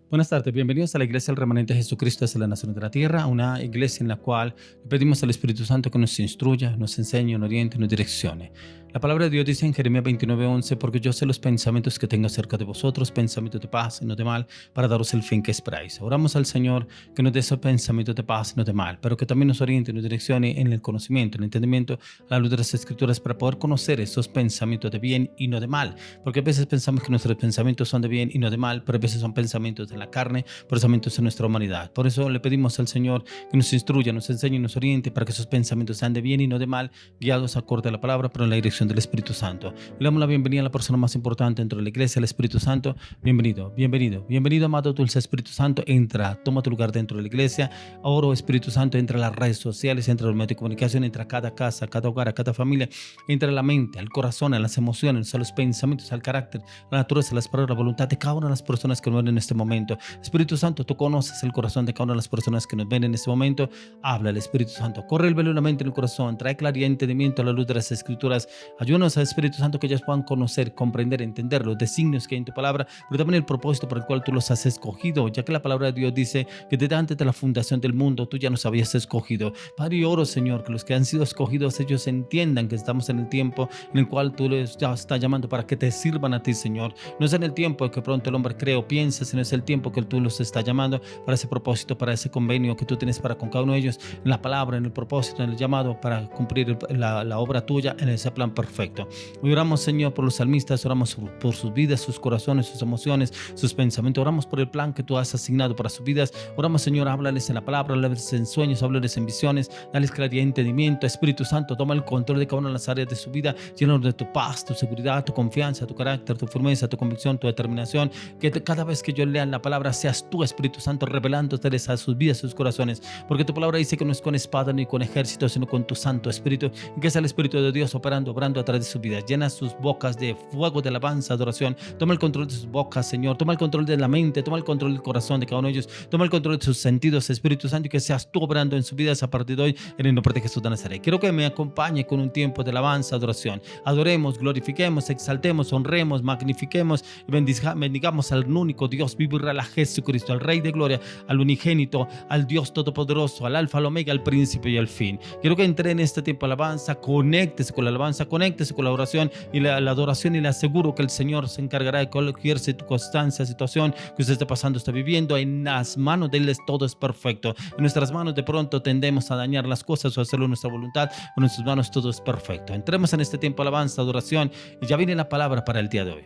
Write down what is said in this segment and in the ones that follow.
Buenas tardes, bienvenidos a la Iglesia del Remanente de Jesucristo desde la Nación de la Tierra, una iglesia en la cual le pedimos al Espíritu Santo que nos instruya, nos enseñe, nos oriente, nos direccione. La palabra de Dios dice en Jeremías 29:11, porque yo sé los pensamientos que tengo acerca de vosotros, pensamientos de paz y no de mal, para daros el fin que esperáis. Oramos al Señor que nos dé esos pensamientos de paz y no de mal, pero que también nos oriente y nos direccione en el conocimiento, en el entendimiento, a la luz de las Escrituras, para poder conocer esos pensamientos de bien y no de mal, porque a veces pensamos que nuestros pensamientos son de bien y no de mal, pero a veces son pensamientos de la carne, pensamientos de nuestra humanidad. Por eso le pedimos al Señor que nos instruya, nos enseñe y nos oriente para que esos pensamientos sean de bien y no de mal, guiados acorde a la palabra, pero en la dirección del Espíritu Santo. Le damos la bienvenida a la persona más importante dentro de la iglesia, el Espíritu Santo. Bienvenido, bienvenido, bienvenido, amado dulce Espíritu Santo. Entra, toma tu lugar dentro de la iglesia. Oro, Espíritu Santo, entra a las redes sociales, entra a los medios de comunicación, entra a cada casa, a cada hogar, a cada familia, entra a la mente, al corazón, a las emociones, a los pensamientos, al carácter, a la naturaleza, a las palabras, a la voluntad de cada una de las personas que nos ven en este momento. Espíritu Santo, tú conoces el corazón de cada una de las personas que nos ven en este momento. Habla el Espíritu Santo, corre el velo de la mente en el corazón, trae claridad y entendimiento a la luz de las Escrituras. Ayúdanos al Espíritu Santo que ellos puedan conocer, comprender, entender los designios que hay en tu palabra, pero también el propósito por el cual tú los has escogido, ya que la palabra de Dios dice que desde antes de la fundación del mundo tú ya nos habías escogido. Padre, yo oro, Señor, que los que han sido escogidos, ellos entiendan que estamos en el tiempo en el cual tú les estás llamando para que te sirvan a ti, Señor. No es en el tiempo en que pronto el hombre cree o piensa, sino es el tiempo que tú los estás llamando para ese propósito, para ese convenio que tú tienes para con cada uno de ellos, en la palabra, en el propósito, en el llamado, para cumplir la obra tuya en ese plan perfecto. Hoy oramos, Señor, por los salmistas, oramos por sus vidas, sus corazones, sus emociones, sus pensamientos, oramos por el plan que tú has asignado para sus vidas. Oramos, Señor, háblales en la palabra, háblales en sueños, háblales en visiones, dales claridad y entendimiento. Espíritu Santo, toma el control de cada una de las áreas de su vida, llénanos de tu paz, tu seguridad, tu confianza, tu carácter, tu firmeza, tu convicción, tu determinación, que cada vez que yo lea la palabra seas tú, Espíritu Santo, revelándoteles a sus vidas, sus corazones, porque tu palabra dice que no es con espada ni con ejército, sino con tu Santo Espíritu, y que es el Espíritu de Dios operando, obrando a través de sus vidas. Llena sus bocas de fuego de alabanza, adoración. Toma el control de sus bocas, Señor. Toma el control de la mente, toma el control del corazón de cada uno de ellos. Toma el control de sus sentidos, Espíritu Santo, y que seas tú obrando en sus vidas a partir de hoy, en el nombre de Jesús de Nazaret. Quiero que me acompañe con un tiempo de alabanza, adoración. Adoremos, glorifiquemos, exaltemos, honremos, magnifiquemos y bendigamos al único Dios vivo y real, a Jesucristo, al Rey de Gloria, al unigénito, al Dios todopoderoso, al Alfa, al Omega, al principio y al fin. Quiero que entre en este tiempo de alabanza, conéctese con la alabanza, conéctese con la oración y la adoración, y le aseguro que el Señor se encargará de cualquier circunstancia, situación que usted esté pasando, está viviendo. En las manos de Él todo es perfecto. En nuestras manos de pronto tendemos a dañar las cosas o hacerlo en nuestra voluntad, en nuestras manos todo es perfecto. Entremos en este tiempo de alabanza, adoración, y ya viene la palabra para el día de hoy.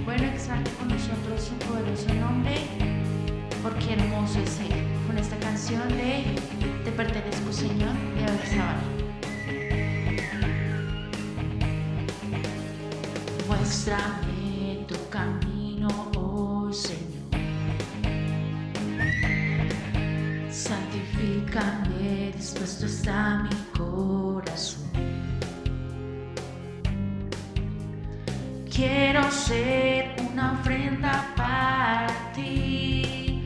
Bueno, exalte con nosotros su poderoso nombre, porque hermoso es Él. Con esta canción de Te pertenezco, Señor, de Abel Zavala. Muéstrame tu camino, oh Señor. Santifícame, dispuesto está mi corazón. Quiero ser una ofrenda para ti,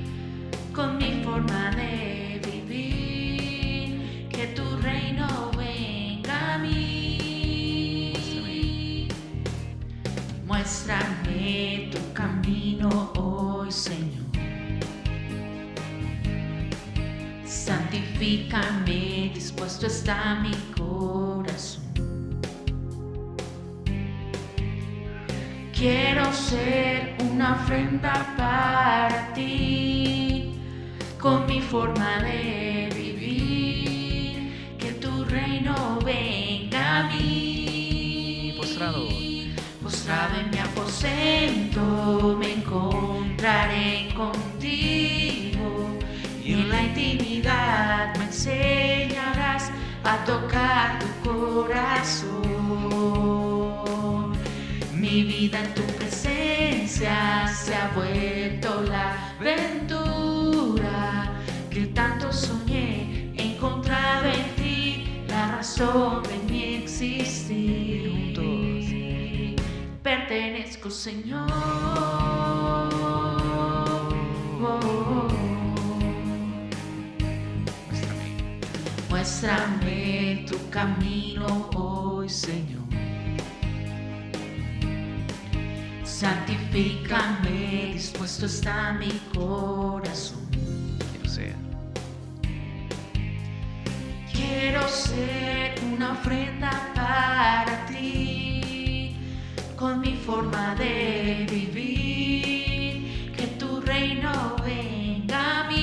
con mi forma de vivir, que tu reino venga a mí. Muéstrame tu camino hoy, Señor. Santifícame, dispuesto está mi corazón. Quiero ser una ofrenda para ti, con mi forma de vivir, que tu reino venga a mí. Postrado en mi aposento me encontraré contigo, y en la intimidad me enseñarás a tocar tu corazón. Mi vida en tu presencia se ha vuelto la aventura que tanto soñé. He encontrado en ti la razón de mi existir. Pertenezco, Señor. Muéstrame tu camino hoy, Señor. Santifícame, dispuesto está mi corazón. Quiero ser una ofrenda para ti, con mi forma de vivir, que tu reino venga a mí.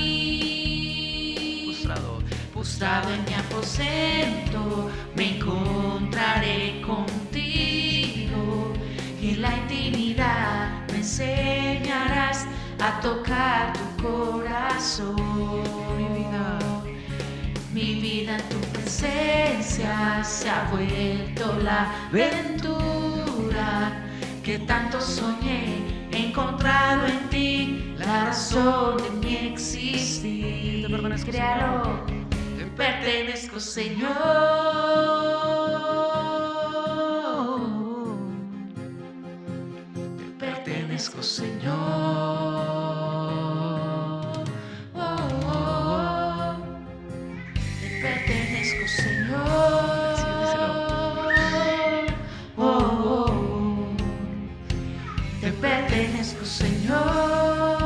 Postrado en mi aposento, me encontraré contigo, y en la intimidad me enseñarás a tocar tu corazón. Mi vida en tu presencia se ha vuelto la aventura que tanto soñé. He encontrado en ti la razón de mi existir. Te pertenezco, Señor. Te pertenezco, Señor. Te pertenezco, Señor. Te pertenezco, Señor.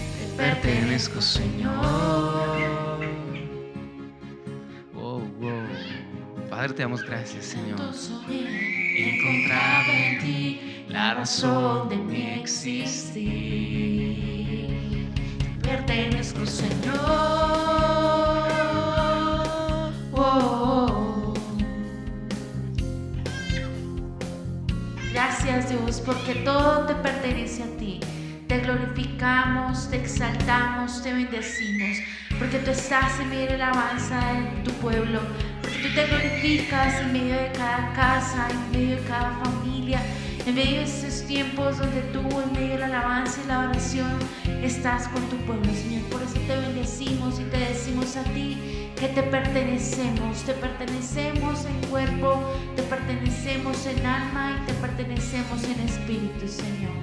Te pertenezco, Señor. Padre, te damos gracias, Señor. He encontrado en ti la razón de mi existir. Te pertenezco, Señor. Gracias, Dios, porque todo te pertenece a ti. Te glorificamos, te exaltamos, te bendecimos, porque tú estás en medio de la alabanza de tu pueblo, porque tú te glorificas en medio de cada casa, en medio de cada familia, en medio de estos tiempos donde tú, en medio de la alabanza y la oración, estás con tu pueblo, Señor. Por eso te bendecimos y te decimos a ti que te pertenecemos en cuerpo, te pertenecemos en alma y te pertenecemos en espíritu, Señor.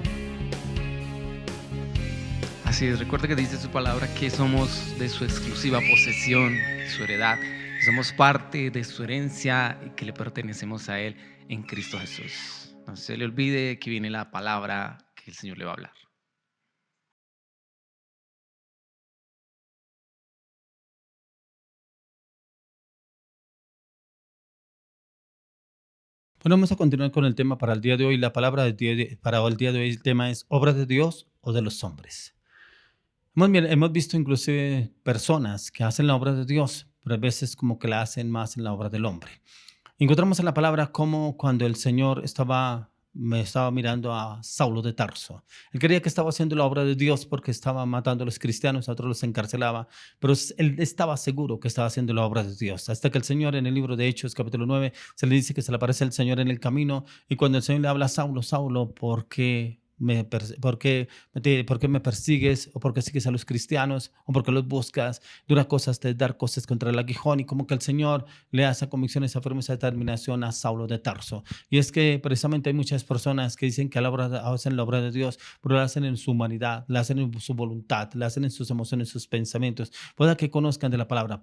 Así es, recuerda que dice su palabra que somos de su exclusiva posesión, su heredad, que somos parte de su herencia y que le pertenecemos a Él en Cristo Jesús. No se le olvide que viene la palabra que el Señor le va a hablar. Bueno, vamos a continuar con el tema para el día de hoy. La palabra para el día de hoy, el tema es obra de Dios o de los hombres. Hemos visto inclusive personas que hacen la obra de Dios, pero a veces como que la hacen más en la obra del hombre. Encontramos en la palabra como cuando el Señor me estaba mirando a Saulo de Tarso. Él creía que estaba haciendo la obra de Dios porque estaba matando a los cristianos, a otros los encarcelaba, pero él estaba seguro que estaba haciendo la obra de Dios. Hasta que el Señor en el libro de Hechos, capítulo 9, se le dice que se le aparece el Señor en el camino, y cuando el Señor le habla a Saulo, Saulo, ¿por qué me persigues? ¿O por qué sigues a los cristianos? ¿O por qué los buscas? Dura cosas de dar cosas contra el aguijón. Y como que el Señor le hace convicción, esa firme, esa determinación a Saulo de Tarso. Y es que precisamente hay muchas personas que dicen que hacen la obra de Dios, pero la hacen en su humanidad, la hacen en su voluntad, la hacen en sus emociones, sus pensamientos. Pueda que conozcan de la palabra.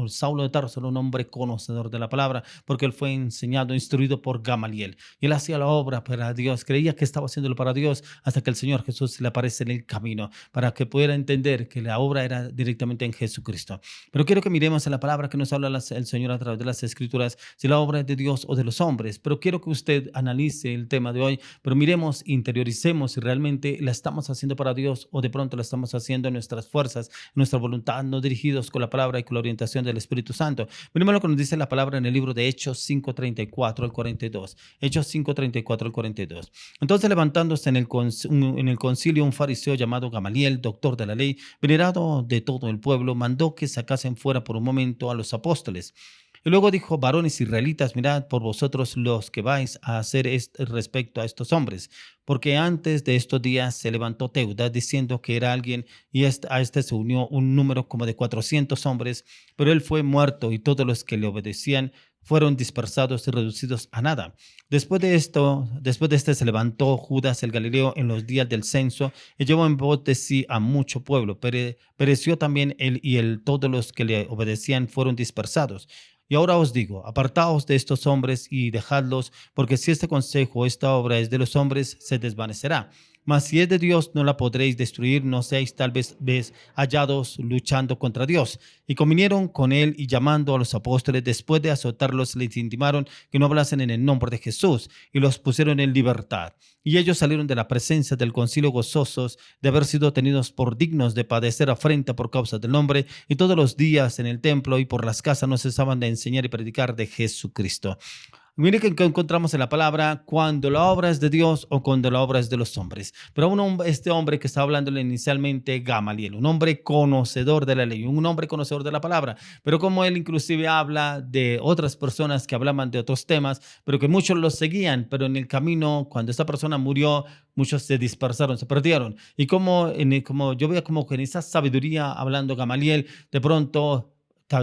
Saulo de Tarso era un hombre conocedor de la palabra, porque él fue enseñado, instruido por Gamaliel. Y él hacía la obra para Dios, creía que estaba haciéndolo para Dios, hasta que el Señor Jesús le aparece en el camino para que pudiera entender que la obra era directamente en Jesucristo. Pero quiero que miremos en la palabra que nos habla el Señor a través de las Escrituras, si la obra es de Dios o de los hombres. Pero quiero que usted analice el tema de hoy, pero miremos, interioricemos si realmente la estamos haciendo para Dios o de pronto la estamos haciendo en nuestras fuerzas, en nuestra voluntad, no dirigidos con la palabra y con la orientación del Espíritu Santo. Miremos lo que nos dice la palabra en el libro de Hechos 5:34 al 42. Hechos 5:34 al 42. Entonces, levantándose en el concilio un fariseo llamado Gamaliel, doctor de la ley, venerado de todo el pueblo, mandó que sacasen fuera por un momento a los apóstoles. Y luego dijo: varones israelitas, mirad por vosotros los que vais a hacer respecto a estos hombres, porque antes de estos días se levantó Teudas diciendo que era alguien, y a este se unió un número como de 400 hombres, pero él fue muerto y todos los que le obedecían fueron dispersados y reducidos a nada. Después de este se levantó Judas el Galileo en los días del censo y llevó en pos de sí a mucho pueblo. Pereció también él y todos los que le obedecían fueron dispersados. Y ahora os digo, apartaos de estos hombres y dejadlos, porque si este consejo o esta obra es de los hombres, se desvanecerá. Mas si es de Dios, no la podréis destruir, no seáis tal vez hallados luchando contra Dios. Y convinieron con él y llamando a los apóstoles, después de azotarlos, les intimaron que no hablasen en el nombre de Jesús y los pusieron en libertad. Y ellos salieron de la presencia del concilio gozosos de haber sido tenidos por dignos de padecer afrenta por causa del nombre, y todos los días en el templo y por las casas no cesaban de enseñar y predicar de Jesucristo. Mire que encontramos en la palabra cuando la obra es de Dios o cuando la obra es de los hombres. Pero este hombre que está hablándole inicialmente, Gamaliel, un hombre conocedor de la ley, un hombre conocedor de la palabra. Pero como él inclusive habla de otras personas que hablaban de otros temas, pero que muchos los seguían, pero en el camino, cuando esta persona murió, muchos se dispersaron, se perdieron. Y como yo veía como que en esa sabiduría hablando Gamaliel, de pronto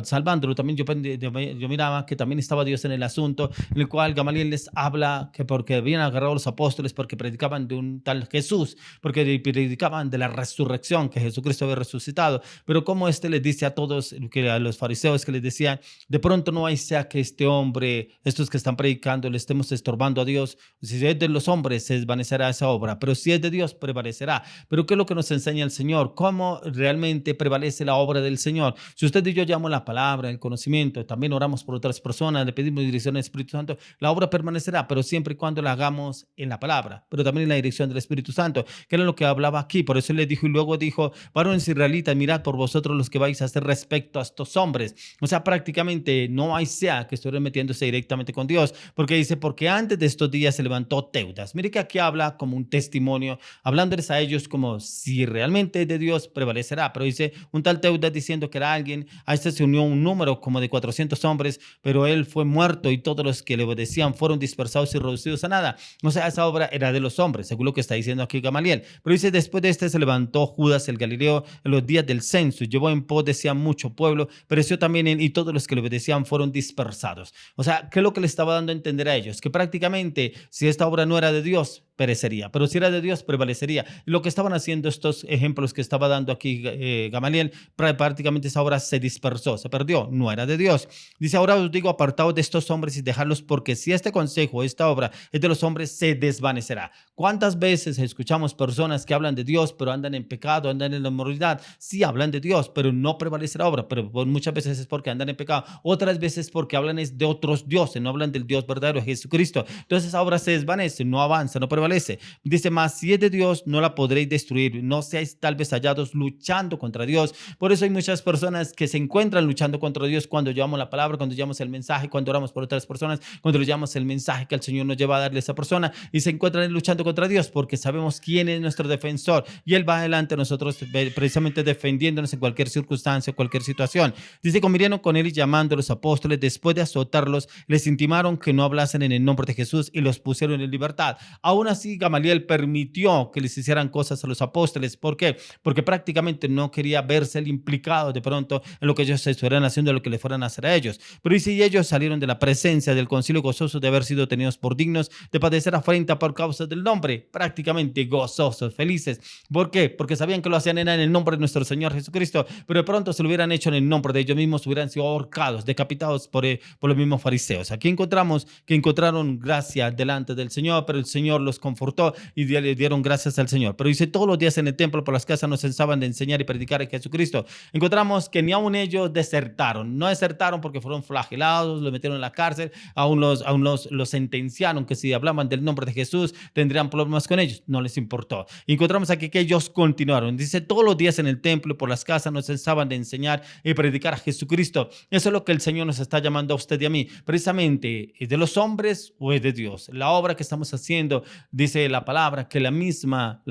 salvándolo también yo miraba que también estaba Dios en el asunto, en el cual Gamaliel les habla que porque habían agarrado a los apóstoles porque predicaban de un tal Jesús, porque predicaban de la resurrección, que Jesucristo había resucitado, pero como les dice a todos, que a los fariseos que les decían, de pronto no hay sea que este hombre, estos que están predicando, le estemos estorbando a Dios. Si es de los hombres se desvanecerá esa obra, pero si es de Dios prevalecerá. Pero ¿qué es lo que nos enseña el Señor? ¿Cómo realmente prevalece la obra del Señor? Si usted y yo llamamos la palabra, el conocimiento, también oramos por otras personas, le pedimos dirección al Espíritu Santo, la obra permanecerá, pero siempre y cuando la hagamos en la palabra, pero también en la dirección del Espíritu Santo, que era lo que hablaba aquí. Por eso le dijo, y luego dijo, varones israelitas, mirad por vosotros los que vais a hacer respecto a estos hombres. O sea, prácticamente no hay sea que estuvieran metiéndose directamente con Dios, porque dice, porque antes de estos días se levantó Teudas. Mire que aquí habla como un testimonio, hablándoles a ellos como si realmente de Dios prevalecerá, pero dice un tal Teudas diciendo que era alguien, a este se unió un número como de 400 hombres, pero él fue muerto y todos los que le obedecían fueron dispersados y reducidos a nada. O sea, esa obra era de los hombres, según lo que está diciendo aquí Gamaliel. Pero dice, después de este se levantó Judas el Galileo en los días del censo, llevó en pos de sí a mucho pueblo, pereció también él y todos los que le obedecían fueron dispersados. O sea, ¿qué es lo que le estaba dando a entender a ellos? Que prácticamente si esta obra no era de Dios, perecería, pero si era de Dios, prevalecería. Lo que estaban haciendo estos ejemplos que estaba dando aquí Gamaliel, prácticamente esa obra se dispersó, se perdió, no era de Dios. Dice, ahora os digo, apartaos de estos hombres y dejadlos, porque si este consejo, esta obra es de los hombres, se desvanecerá. ¿Cuántas veces escuchamos personas que hablan de Dios, pero andan en pecado, andan en la inmoralidad? Sí, hablan de Dios, pero no prevalece la obra, pero muchas veces es porque andan en pecado, otras veces porque hablan es de otros dioses, no hablan del Dios verdadero, Jesucristo. Entonces esa obra se desvanece, no avanza, no prevalece. Dice, más si es de Dios, no la podréis destruir, no seáis tal vez hallados luchando contra Dios. Por eso hay muchas personas que se encuentran luchando contra Dios cuando llevamos la palabra, cuando llevamos el mensaje, cuando oramos por otras personas, cuando le llevamos el mensaje que el Señor nos lleva a darle a esa persona, y se encuentran luchando contra Dios porque sabemos quién es nuestro defensor y Él va adelante a nosotros precisamente defendiéndonos en cualquier circunstancia, cualquier situación. Dice, convinieron con él y llamando a los apóstoles, después de azotarlos, les intimaron que no hablasen en el nombre de Jesús y los pusieron en libertad. Aún así, Gamaliel permitió que les hicieran cosas a los apóstoles. ¿Por qué? Porque prácticamente no quería verse el implicado de pronto en lo que ellos estuvieran haciendo, lo que le fueran a hacer a ellos. Pero dice, y ellos salieron de la presencia del concilio gozosos de haber sido tenidos por dignos de padecer afrenta por causa del nombre. Prácticamente gozosos, felices. ¿Por qué? Porque sabían que lo hacían en el nombre de nuestro Señor Jesucristo, pero de pronto se lo hubieran hecho en el nombre de ellos mismos, hubieran sido ahorcados, decapitados por los mismos fariseos. Aquí encontramos que encontraron gracia delante del Señor, pero el Señor los confortó y le dieron gracias al Señor. Pero dice, todos los días en el templo por las casas no cesaban de enseñar y predicar a Jesucristo. Encontramos que ni aun ellos desertaron. No desertaron porque fueron flagelados, los metieron en la cárcel, aún los sentenciaron que si hablaban del nombre de Jesús tendrían problemas con ellos. No les importó. Encontramos aquí que ellos continuaron. Dice, todos los días en el templo por las casas no cesaban de enseñar y predicar a Jesucristo. Eso es lo que el Señor nos está llamando a usted y a mí. Precisamente, ¿es de los hombres o es de Dios? La obra que estamos haciendo, dice la palabra, que la misma,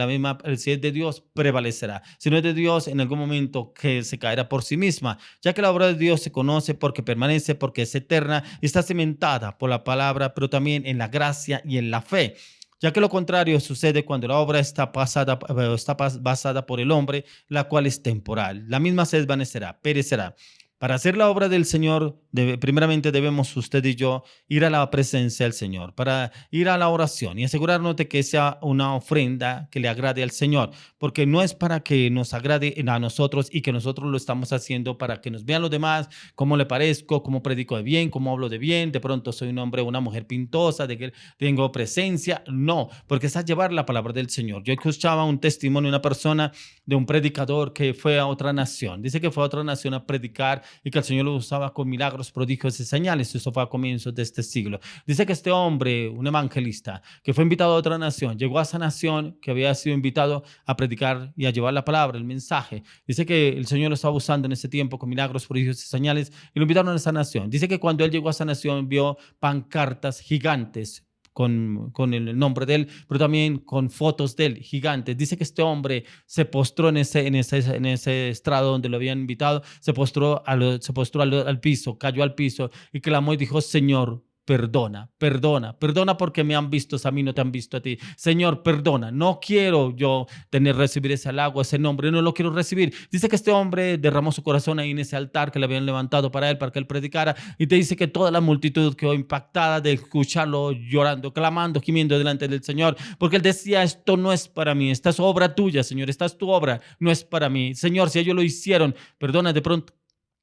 si es de Dios, prevalecerá. Si no es de Dios, en algún momento que se caerá por sí misma, ya que la obra de Dios se conoce porque permanece, porque es eterna y está cimentada por la palabra, pero también en la gracia y en la fe. Ya que lo contrario sucede cuando la obra está basada por el hombre, la cual es temporal. La misma se desvanecerá, perecerá. Para hacer la obra del Señor, primeramente debemos usted y yo ir a la presencia del Señor, para ir a la oración y asegurarnos de que sea una ofrenda que le agrade al Señor, porque no es para que nos agrade a nosotros y que nosotros lo estamos haciendo para que nos vean los demás, cómo le parezco, cómo predico de bien, cómo hablo de bien, de pronto soy un hombre o una mujer pintosa, de que tengo presencia. No, porque es a llevar la palabra del Señor. Yo escuchaba un testimonio de una persona, de un predicador que fue a otra nación. Dice que fue a otra nación a predicar y que el Señor lo usaba con milagros, prodigios y señales. Eso fue a comienzos de este siglo. Dice que este hombre, un evangelista, que fue invitado a otra nación, llegó a esa nación que había sido invitado a predicar y a llevar la palabra, el mensaje. Dice que el Señor lo estaba usando en ese tiempo con milagros, prodigios y señales y lo invitaron a esa nación. Dice que cuando él llegó a esa nación vio pancartas gigantes con el nombre de él, pero también con fotos de él, gigantes. Dice que este hombre se postró en ese estrado donde lo habían invitado, se postró al piso, cayó al piso y clamó y dijo: Señor, perdona, perdona, perdona porque me han visto a mí, no te han visto a ti. Señor, perdona, no quiero yo recibir ese halago, ese nombre, no lo quiero recibir. Dice que este hombre derramó su corazón ahí en ese altar que le habían levantado para él, para que él predicara, y te dice que toda la multitud quedó impactada de escucharlo llorando, clamando, gimiendo delante del Señor, porque él decía: esto no es para mí, esta es obra tuya, Señor, esta es tu obra, no es para mí. Señor, si ellos lo hicieron, perdona de pronto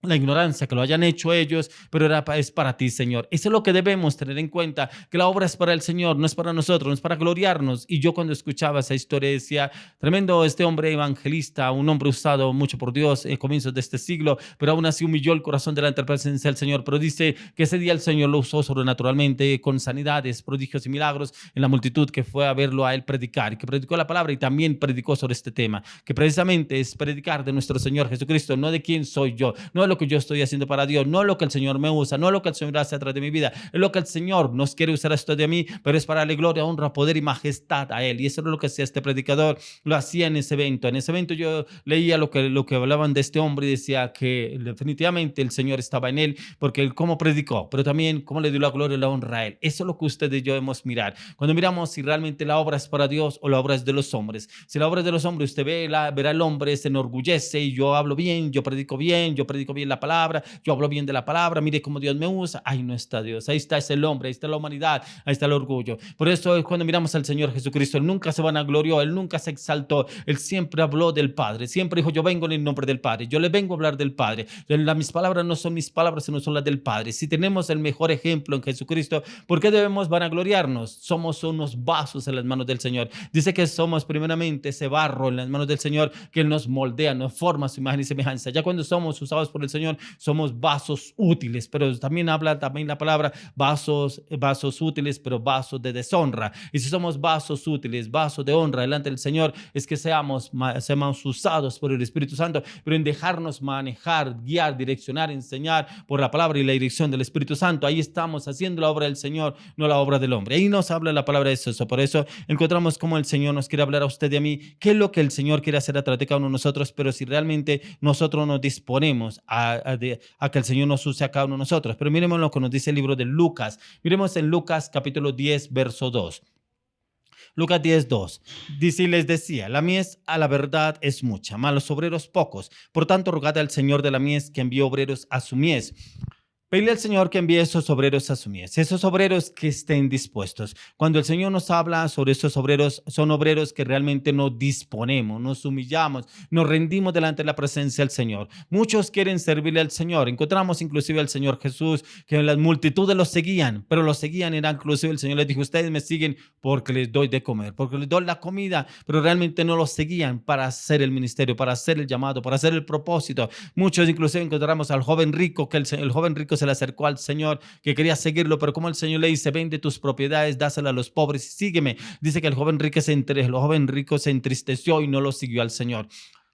la ignorancia, que lo hayan hecho ellos, pero es para ti, Señor. Eso es lo que debemos tener en cuenta, que la obra es para el Señor, no es para nosotros, no es para gloriarnos. Y yo cuando escuchaba esa historia decía: tremendo este hombre evangelista, un hombre usado mucho por Dios en comienzos de este siglo, pero aún así humilló el corazón delante de la presencia del Señor. Pero dice que ese día el Señor lo usó sobrenaturalmente con sanidades, prodigios y milagros en la multitud que fue a verlo a él predicar, y que predicó la palabra y también predicó sobre este tema, que precisamente es predicar de nuestro Señor Jesucristo, no de quién soy yo, no de lo que yo estoy haciendo para Dios, no lo que el Señor me usa, no lo que el Señor hace a través de mi vida, es lo que el Señor nos quiere usar esto de mí, pero es para darle gloria, honra, poder y majestad a Él. Y eso es lo que hacía este predicador, lo hacía en ese evento. En ese evento yo leía lo que hablaban de este hombre y decía que definitivamente el Señor estaba en él, porque él cómo predicó, pero también cómo le dio la gloria y la honra a Él. Eso es lo que ustedes y yo debemos mirar. Cuando miramos si realmente la obra es para Dios o la obra es de los hombres. Si la obra es de los hombres, usted verá el hombre, se enorgullece y yo hablo bien, yo predico bien la palabra, yo hablo bien de la palabra, mire cómo Dios me usa. Ahí no está Dios, ahí está ese hombre, ahí está la humanidad, ahí está el orgullo. Por eso cuando miramos al Señor Jesucristo, Él nunca se vanaglorió, Él nunca se exaltó, Él siempre habló del Padre, siempre dijo: yo vengo en el nombre del Padre, yo le vengo a hablar del Padre. Mis palabras no son mis palabras, sino son las del Padre. Si tenemos el mejor ejemplo en Jesucristo, ¿por qué debemos vanagloriarnos? Somos unos vasos en las manos del Señor. Dice que somos primeramente ese barro en las manos del Señor, que Él nos moldea, nos forma a su imagen y semejanza. Ya cuando somos usados por el Señor, somos vasos útiles, pero también habla la palabra vasos útiles, pero vasos de deshonra. Y si somos vasos útiles, vasos de honra delante del Señor, es que seamos usados por el Espíritu Santo, pero en dejarnos manejar, guiar, direccionar, enseñar por la palabra y la dirección del Espíritu Santo. Ahí estamos haciendo la obra del Señor, no la obra del hombre. Ahí nos habla la palabra de eso. Por eso encontramos cómo el Señor nos quiere hablar a usted y a mí, qué es lo que el Señor quiere hacer a través de cada uno de nosotros, pero si realmente nosotros nos disponemos a que el Señor nos use a cada uno de nosotros. Pero miremos lo que nos dice el libro de Lucas. Miremos en Lucas capítulo 10, verso 2. Lucas 10:2 dice: y les decía: la mies a la verdad es mucha, mas los obreros pocos. Por tanto, rogad al Señor de la mies que envíe obreros a su mies. Pedile al Señor que envíe esos obreros a su mies, esos obreros que estén dispuestos. Cuando el Señor nos habla sobre esos obreros, son obreros que realmente nos disponemos, nos humillamos, nos rendimos delante de la presencia del Señor. Muchos quieren servirle al Señor. Encontramos inclusive al Señor Jesús, que las multitudes los seguían, pero los seguían, era inclusive el Señor les dijo: ustedes me siguen porque les doy de comer, porque les doy la comida, pero realmente no los seguían para hacer el ministerio, para hacer el llamado, para hacer el propósito. Muchos inclusive encontramos al joven rico, que el joven rico se le acercó al Señor, que quería seguirlo, pero como el Señor le dice: vende tus propiedades, dáselas a los pobres y sígueme. Dice que el joven rico se entristeció y no lo siguió al Señor.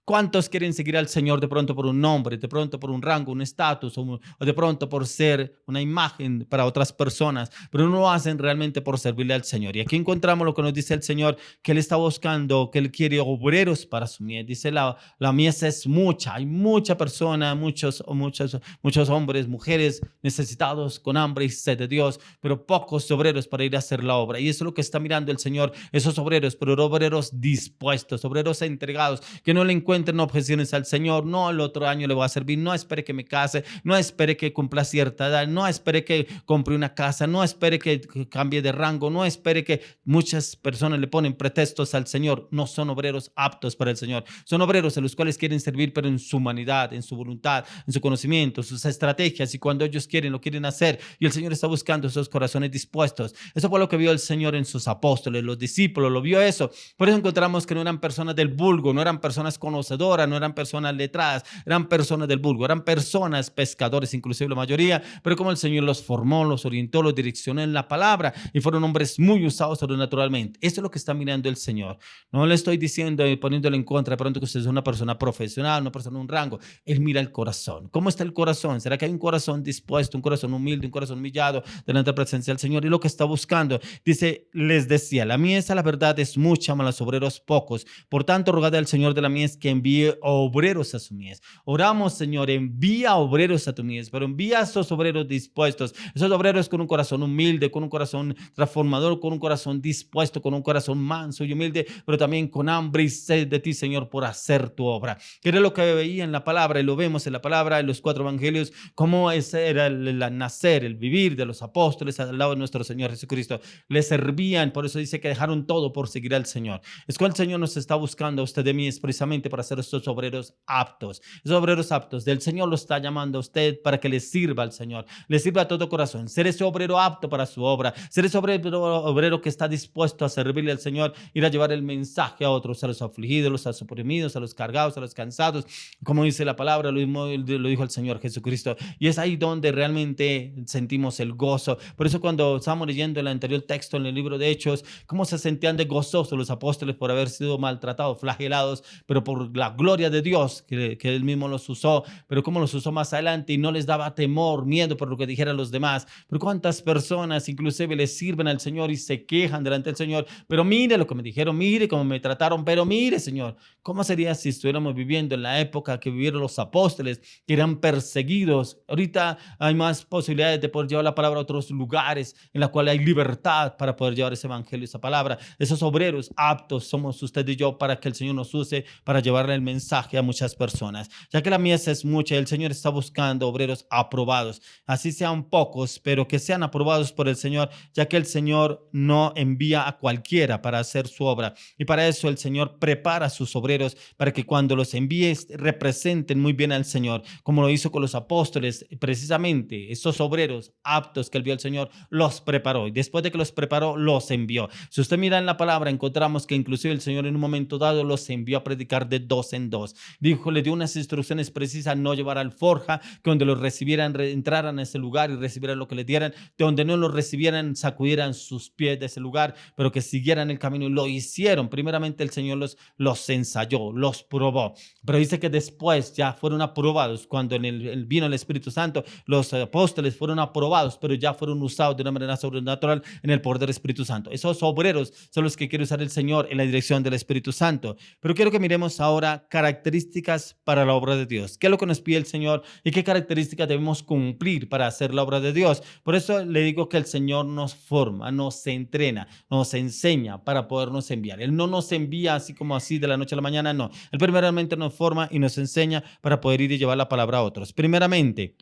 ¿Cuántos quieren seguir al Señor de pronto por un nombre, de pronto por un rango, un estatus, o de pronto por ser una imagen para otras personas, pero no lo hacen realmente por servirle al Señor? Y aquí encontramos lo que nos dice el Señor, que Él está buscando, que Él quiere obreros para su mies. Dice: la mies es mucha, hay mucha persona, muchos hombres, mujeres necesitados con hambre y sed de Dios, pero pocos obreros para ir a hacer la obra. Y eso es lo que está mirando el Señor, esos obreros, pero obreros dispuestos, obreros entregados, que no le encuentran encuentren objeciones al Señor. No, el otro año le voy a servir. No espere que me case. No espere que cumpla cierta edad. No espere que compre una casa. No espere que cambie de rango. No espere que muchas personas le ponen pretextos al Señor. No son obreros aptos para el Señor. Son obreros a los cuales quieren servir, pero en su humanidad, en su voluntad, en su conocimiento, sus estrategias. Y cuando ellos quieren, lo quieren hacer. Y el Señor está buscando esos corazones dispuestos. Eso fue lo que vio el Señor en sus apóstoles, los discípulos. Lo vio eso. Por eso encontramos que no eran personas del vulgo, no eran personas conocedoras, no eran personas letradas, eran personas del vulgo, eran personas pescadores, inclusive la mayoría, pero como el Señor los formó, los orientó, los direccionó en la palabra y fueron hombres muy usados sobrenaturalmente. Eso es lo que está mirando el Señor. No le estoy diciendo y poniéndole en contra de pronto que usted es una persona profesional, una persona de un rango. Él mira el corazón. ¿Cómo está el corazón? ¿Será que hay un corazón dispuesto, un corazón humilde, un corazón humillado delante de la presencia del Señor? Y lo que está buscando, dice, les decía, la mies a la verdad es mucha, mas los obreros pocos. Por tanto, rogad al Señor de la mies que envíe obreros a su mies. Oramos, Señor, envía obreros a tu mies, pero envía a esos obreros dispuestos, esos obreros con un corazón humilde, con un corazón transformador, con un corazón dispuesto, con un corazón manso y humilde, pero también con hambre y sed de ti, Señor, por hacer tu obra. Que era lo que veía en la palabra y lo vemos en la palabra, en los 4 evangelios, cómo ese era el nacer, el vivir de los apóstoles al lado de nuestro Señor Jesucristo. Le servían, por eso dice que dejaron todo por seguir al Señor. Es que el Señor nos está buscando a usted de mí es precisamente para hacer estos obreros aptos. Esos obreros aptos del Señor lo está llamando a usted para que le sirva al Señor, le sirva a todo corazón, ser ese obrero apto para su obra, ser ese obrero que está dispuesto a servirle al Señor, ir a llevar el mensaje a otros, a los afligidos, a los oprimidos, a los cargados, a los cansados, como dice la palabra, lo dijo el Señor Jesucristo. Y es ahí donde realmente sentimos el gozo. Por eso cuando estábamos leyendo el anterior texto en el libro de Hechos, cómo se sentían de gozosos los apóstoles por haber sido maltratados, flagelados, pero por la gloria de Dios que Él mismo los usó, pero cómo los usó más adelante y no les daba temor, miedo por lo que dijeran los demás. Pero cuántas personas inclusive le sirven al Señor y se quejan delante del Señor, pero mire lo que me dijeron, mire cómo me trataron, pero mire, Señor, ¿cómo sería si estuviéramos viviendo en la época que vivieron los apóstoles, que eran perseguidos? Ahorita hay más posibilidades de poder llevar la palabra a otros lugares en la cual hay libertad para poder llevar ese evangelio, esa palabra. Esos obreros aptos somos usted y yo para que el Señor nos use para llevarle el mensaje a muchas personas. Ya que la mies es mucha, el Señor está buscando obreros aprobados. Así sean pocos, pero que sean aprobados por el Señor, ya que el Señor no envía a cualquiera para hacer su obra. Y para eso el Señor prepara a sus obreros para que cuando los envíe representen muy bien al Señor, como lo hizo con los apóstoles. Precisamente esos obreros aptos que él vio al Señor los preparó y después de que los preparó los envió. Si usted mira en la palabra encontramos que inclusive el Señor en un momento dado los envió a predicar de 2 en 2. Le dio unas instrucciones precisas: no llevar alforja, que donde los recibieran entraran a ese lugar y recibieran lo que le dieran, de donde no los recibieran sacudieran sus pies de ese lugar, pero que siguieran el camino, y lo hicieron. Primeramente el Señor los ensayó, los probó, pero dice que después ya fueron aprobados. Cuando vino el Espíritu Santo, los apóstoles fueron aprobados, pero ya fueron usados de una manera sobrenatural en el poder del Espíritu Santo. Esos obreros son los que quiere usar el Señor en la dirección del Espíritu Santo. Pero quiero que miremos ahora características para la obra de Dios. ¿Qué es lo que nos pide el Señor y qué características debemos cumplir para hacer la obra de Dios? Por eso le digo que el Señor nos forma, nos entrena, nos enseña para podernos enviar. Él no nos envía así como así de la noche a la mañana, no. Él primeramente nos forma y nos enseña para poder ir y llevar la palabra a otros. Primeramente,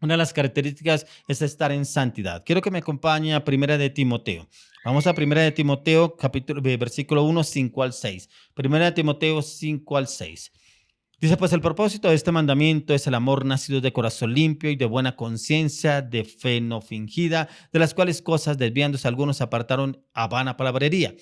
una de las características es estar en santidad. Quiero que me acompañe a Primera de Timoteo. Vamos a Primera de Timoteo, versículo 1, 5 al 6. Primera de Timoteo 5 al 6. Dice, pues el propósito de este mandamiento es el amor nacido de corazón limpio y de buena conciencia, de fe no fingida, de las cuales cosas desviándose algunos se apartaron a vana palabrería.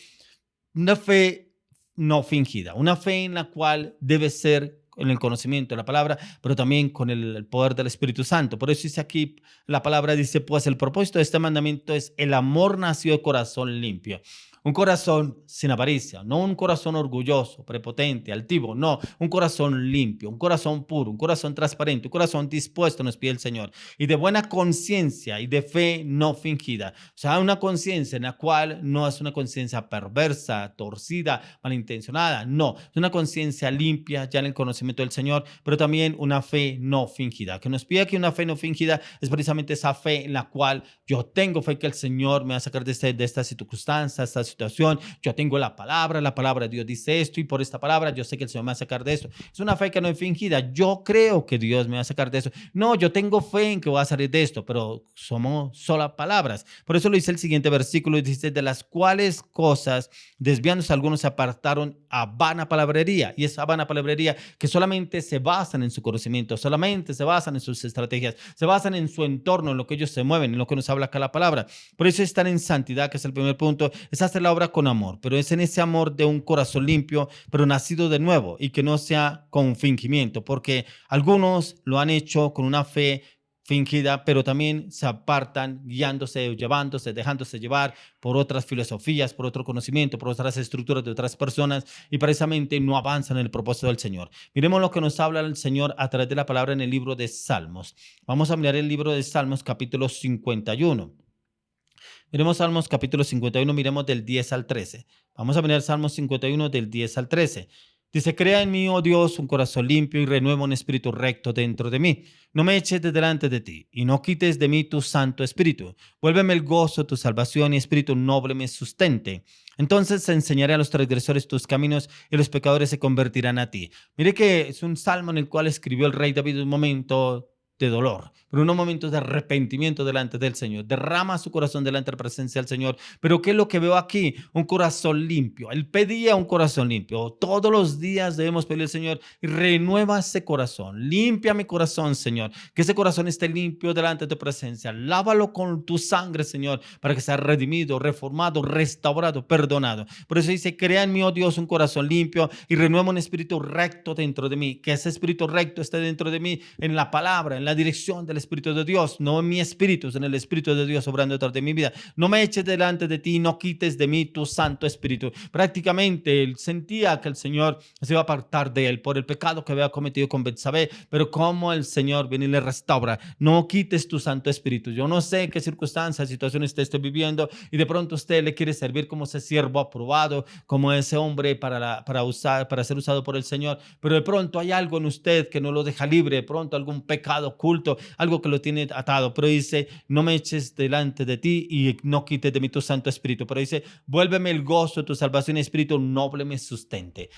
Una fe no fingida, una fe en la cual debe ser en el conocimiento de la palabra, pero también con el poder del Espíritu Santo. Por eso dice aquí, la palabra dice, pues el propósito de este mandamiento es el amor nacido de corazón limpio. Un corazón sin avaricia, no un corazón orgulloso, prepotente, altivo, no, un corazón limpio, un corazón puro, un corazón transparente, un corazón dispuesto, nos pide el Señor, y de buena conciencia y de fe no fingida. O sea, una conciencia en la cual no es una conciencia perversa, torcida, malintencionada, no, es una conciencia limpia ya en el conocimiento del Señor, pero también una fe no fingida. Que nos pide aquí una fe no fingida es precisamente esa fe en la cual yo tengo fe que el Señor me va a sacar de esta circunstancia, esta situación, yo tengo la palabra de Dios dice esto y por esta palabra yo sé que el Señor me va a sacar de esto. Es una fe que no es fingida, yo creo que Dios me va a sacar de eso. No, yo tengo fe en que voy a salir de esto, pero somos solo palabras. Por eso lo dice el siguiente versículo, dice, de las cuales cosas, desviándose algunos, se apartaron a vana palabrería. Y esa vana palabrería que solamente se basan en su conocimiento, solamente se basan en sus estrategias, se basan en su entorno, en lo que ellos se mueven, en lo que nos habla acá la palabra. Por eso estar en santidad, que es el primer punto, es hacer la obra con amor, pero es en ese amor de un corazón limpio, pero nacido de nuevo y que no sea con fingimiento, porque algunos lo han hecho con una fe fingida, pero también se apartan guiándose, llevándose, dejándose llevar por otras filosofías, por otro conocimiento, por otras estructuras de otras personas y precisamente no avanzan en el propósito del Señor. Miremos lo que nos habla el Señor a través de la palabra en el libro de Salmos. Vamos a mirar el libro de Salmos capítulo 51. Miremos Salmos capítulo 51, miremos del 10 al 13. Vamos a mirar Salmos 51 del 10 al 13. Dice, crea en mí, oh Dios, un corazón limpio y renueva un espíritu recto dentro de mí. No me eches de delante de ti y no quites de mí tu santo espíritu. Vuélveme el gozo, tu salvación y espíritu noble me sustente. Entonces enseñaré a los transgresores tus caminos y los pecadores se convertirán a ti. Mire que es un salmo en el cual escribió el rey David en un momento de dolor, pero unos momentos de arrepentimiento delante del Señor. Derrama su corazón delante de la presencia del Señor. Pero ¿qué es lo que veo aquí? Un corazón limpio. Él pedía un corazón limpio. Todos los días debemos pedirle al Señor, renueva ese corazón. Limpia mi corazón, Señor. Que ese corazón esté limpio delante de tu presencia. Lávalo con tu sangre, Señor, para que sea redimido, reformado, restaurado, perdonado. Por eso dice, crea en mí, oh Dios, un corazón limpio y renueva un espíritu recto dentro de mí. Que ese espíritu recto esté dentro de mí en la palabra, en la dirección del Espíritu de Dios, no en mi espíritu, en el Espíritu de Dios obrando detrás de mi vida. No me eches delante de ti, no quites de mí tu Santo Espíritu. Prácticamente él sentía que el Señor se iba a apartar de él por el pecado que había cometido con Betsabé, pero como el Señor viene y le restaura, no quites tu Santo Espíritu. Yo no sé qué circunstancias, situaciones usted esté viviendo y de pronto usted le quiere servir como ese siervo aprobado, como ese hombre para ser usado por el Señor, pero de pronto hay algo en usted que no lo deja libre, de pronto algún pecado oculto, algo que lo tiene atado, pero dice, no me eches delante de ti y no quites de mí tu Santo Espíritu, pero dice, vuélveme el gozo, tu salvación y espíritu noble me sustente.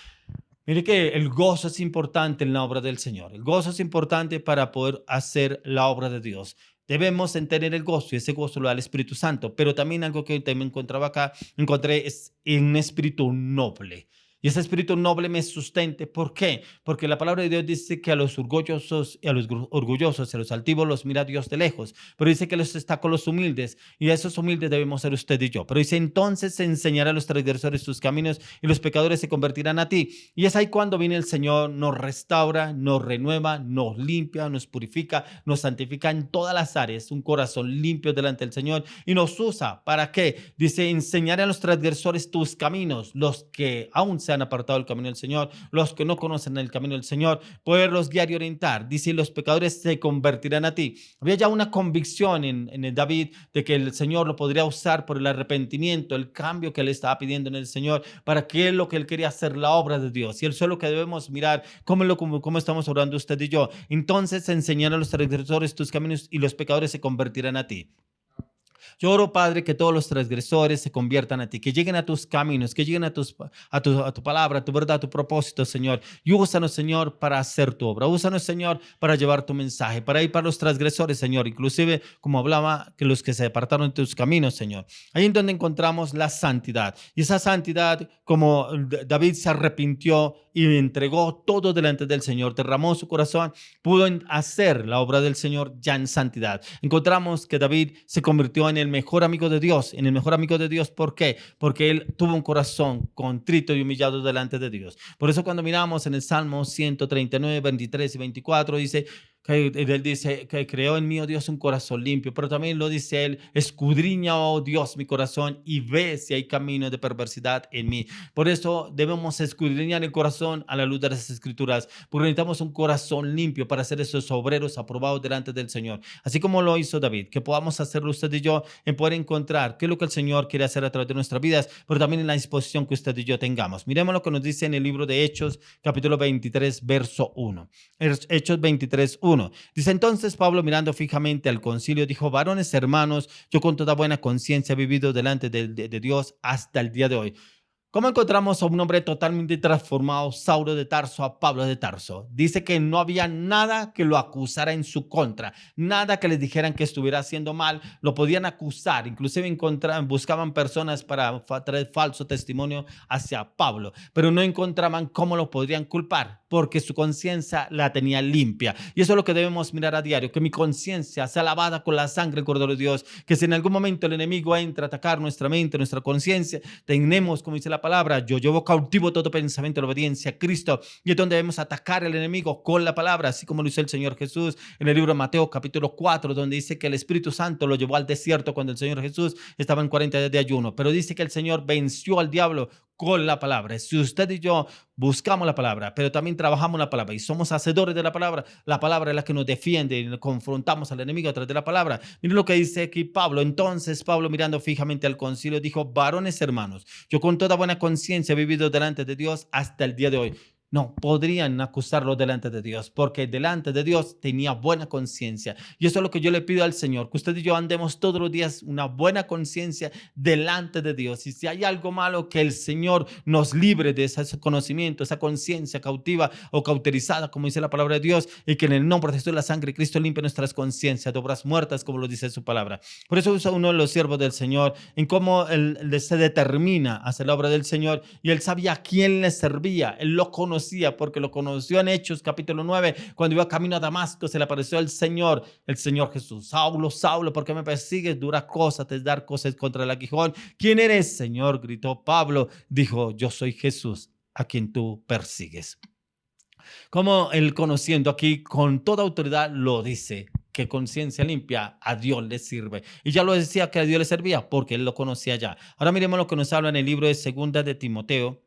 Mire que el gozo es importante en la obra del Señor, el gozo es importante para poder hacer la obra de Dios. Debemos tener el gozo y ese gozo lo da el Espíritu Santo, pero también algo que también encontraba acá, encontré es un espíritu noble. Y ese espíritu noble me sustente. ¿Por qué? Porque la palabra de Dios dice que a los orgullosos y a los altivos los mira Dios de lejos. Pero dice que los está con los humildes. Y a esos humildes debemos ser usted y yo. Pero dice, entonces enseñará a los transgresores tus caminos y los pecadores se convertirán a ti. Y es ahí cuando viene el Señor, nos restaura, nos renueva, nos limpia, nos purifica, nos santifica en todas las áreas. Un corazón limpio delante del Señor. Y nos usa. ¿Para qué? Dice, enseñaré a los transgresores tus caminos, los que aún se han apartado del camino del Señor, los que no conocen el camino del Señor, poderlos guiar y orientar. Dice, los pecadores se convertirán a ti. Había ya una convicción en el David de que el Señor lo podría usar por el arrepentimiento, el cambio que él estaba pidiendo en el Señor, para que él lo que él quería hacer, la obra de Dios. Y eso es lo que debemos mirar, cómo estamos orando usted y yo. Entonces enseñarán a los transgresores tus caminos y los pecadores se convertirán a ti. Yo oro, Padre, que todos los transgresores se conviertan a ti, que lleguen a tus caminos, que lleguen a tu palabra, a tu verdad, a tu propósito, Señor. Y úsanos, Señor, para hacer tu obra. Úsanos, Señor, para llevar tu mensaje, para ir para los transgresores, Señor. Inclusive, como hablaba, que los que se apartaron de tus caminos, Señor. Ahí en donde encontramos la santidad. Y esa santidad, como David se arrepintió y entregó todo delante del Señor, derramó su corazón, pudo hacer la obra del Señor ya en santidad. Encontramos que David se convirtió en el mejor amigo de Dios, ¿por qué? Porque él tuvo un corazón contrito y humillado delante de Dios. Por eso cuando miramos en el Salmo 139, 23 y 24, dice que él dice que creó en mí, oh Dios, un corazón limpio, pero también lo dice él, escudriña, oh Dios, mi corazón y ve si hay camino de perversidad en mí. Por eso debemos escudriñar el corazón a la luz de las Escrituras, porque necesitamos un corazón limpio para ser esos obreros aprobados delante del Señor, así como lo hizo David, que podamos hacerlo usted y yo, en poder encontrar qué es lo que el Señor quiere hacer a través de nuestras vidas, pero también en la disposición que usted y yo tengamos. Miremos lo que nos dice en el libro de Hechos, capítulo 23, verso 1. Hechos 23, 1. 21. Dice entonces Pablo, mirando fijamente al concilio, dijo: varones hermanos, yo con toda buena conciencia he vivido delante de Dios hasta el día de hoy. ¿Cómo encontramos a un hombre totalmente transformado, Saulo de Tarso, a Pablo de Tarso? Dice que no había nada que lo acusara en su contra, nada que les dijeran que estuviera haciendo mal, lo podían acusar, inclusive buscaban personas para traer falso testimonio hacia Pablo, pero no encontraban cómo lo podrían culpar, porque su conciencia la tenía limpia. Y eso es lo que debemos mirar a diario, que mi conciencia sea lavada con la sangre del Cordero de Dios, que si en algún momento el enemigo entra a atacar nuestra mente, nuestra conciencia, tenemos, como dice la palabra, yo llevo cautivo todo pensamiento a la obediencia a Cristo, y es donde debemos atacar al enemigo con la palabra, así como lo hizo el Señor Jesús en el libro de Mateo capítulo 4, donde dice que el Espíritu Santo lo llevó al desierto cuando el Señor Jesús estaba en 40 días de ayuno, pero dice que el Señor venció al diablo con la palabra. Si usted y yo buscamos la palabra, pero también trabajamos la palabra y somos hacedores de la palabra es la que nos defiende y confrontamos al enemigo a través de la palabra. Miren lo que dice aquí Pablo. Entonces Pablo, mirando fijamente al concilio, dijo: varones hermanos, yo con toda buena conciencia he vivido delante de Dios hasta el día de hoy. No podrían acusarlo delante de Dios, porque delante de Dios tenía buena conciencia. Y eso es lo que yo le pido al Señor, que usted y yo andemos todos los días una buena conciencia delante de Dios. Y si hay algo malo, que el Señor nos libre de ese conocimiento, esa conciencia cautiva o cauterizada, como dice la palabra de Dios, y que en el nombre de Jesús, la sangre de Cristo, limpie nuestras conciencias de obras muertas, como lo dice su palabra. Por eso usa uno de los siervos del Señor en cómo él se determina a hacer la obra del Señor, y él sabía a quién le servía, él lo conocía, porque lo conoció en Hechos capítulo 9, cuando iba camino a Damasco, se le apareció el Señor Jesús. Saulo, Saulo, ¿por qué me persigues? Duras cosas te dar cosas contra el aguijón. ¿Quién eres, Señor?, gritó Pablo. Dijo: yo soy Jesús, a quien tú persigues. Como él, conociendo aquí con toda autoridad, lo dice, que conciencia limpia a Dios le sirve. Y ya lo decía que a Dios le servía porque él lo conocía ya. Ahora miremos lo que nos habla en el libro de Segunda de Timoteo.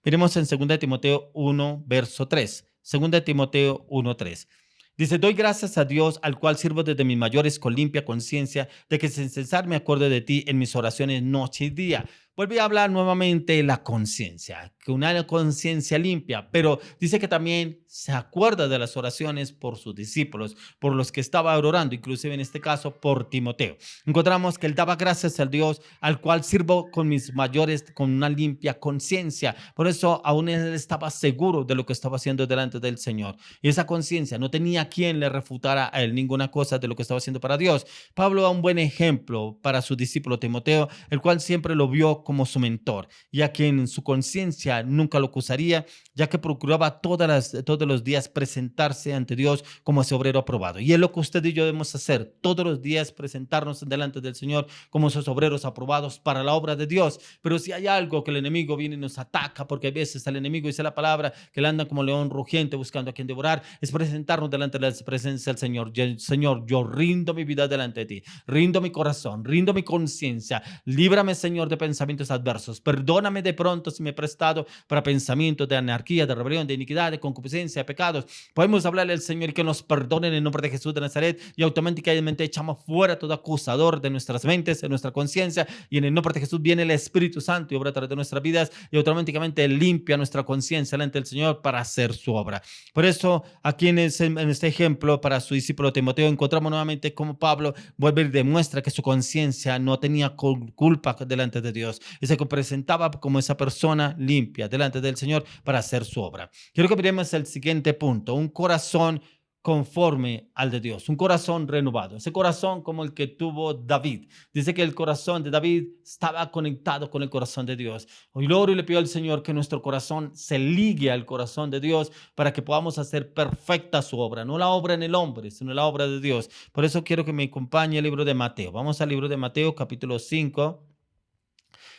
Miremos en 2 de Timoteo 1, verso 3. 2 de Timoteo 1, 3. Dice: doy gracias a Dios, al cual sirvo desde mis mayores con limpia conciencia, de que sin cesar me acuerdo de ti en mis oraciones noche y día. Vuelve a hablar nuevamente de la conciencia, que una conciencia limpia, pero dice que también se acuerda de las oraciones por sus discípulos, por los que estaba orando, inclusive en este caso por Timoteo. Encontramos que él daba gracias al Dios, al cual sirvo con mis mayores, con una limpia conciencia. Por eso aún él estaba seguro de lo que estaba haciendo delante del Señor. Y esa conciencia no tenía quien le refutara a él ninguna cosa de lo que estaba haciendo para Dios. Pablo da un buen ejemplo para su discípulo Timoteo, el cual siempre lo vio como su mentor, y a quien su conciencia nunca lo acusaría, ya que procuraba todos los días presentarse ante Dios como ese obrero aprobado. Y es lo que usted y yo debemos hacer, todos los días presentarnos delante del Señor como esos obreros aprobados para la obra de Dios. Pero si hay algo que el enemigo viene y nos ataca, porque a veces el enemigo, dice la palabra, que él anda como león rugiente buscando a quien devorar, es presentarnos delante de la presencia del Señor. Señor, yo rindo mi vida delante de ti, rindo mi corazón, rindo mi conciencia, líbrame, Señor, de pensamientos adversos, perdóname de pronto si me he prestado para pensamientos de anarquía, de rebelión, de iniquidad, de concupiscencia, de pecados. Podemos hablarle al Señor y que nos perdone en el nombre de Jesús de Nazaret, y automáticamente echamos fuera todo acusador de nuestras mentes, de nuestra conciencia, y en el nombre de Jesús viene el Espíritu Santo y obra a través de nuestras vidas, y automáticamente limpia nuestra conciencia delante del Señor para hacer su obra. Por eso aquí en este ejemplo para su discípulo Timoteo encontramos nuevamente cómo Pablo vuelve y demuestra que su conciencia no tenía culpa delante de Dios, y se presentaba como esa persona limpia delante del Señor para hacer su obra. Quiero que miremos el siguiente punto: un corazón conforme al de Dios, un corazón renovado, ese corazón como el que tuvo David. Dice que el corazón de David estaba conectado con el corazón de Dios. Hoy oro y le pido al Señor que nuestro corazón se ligue al corazón de Dios para que podamos hacer perfecta su obra, no la obra en el hombre, sino la obra de Dios. Por eso quiero que me acompañe el libro de Mateo. Vamos al libro de Mateo capítulo 5.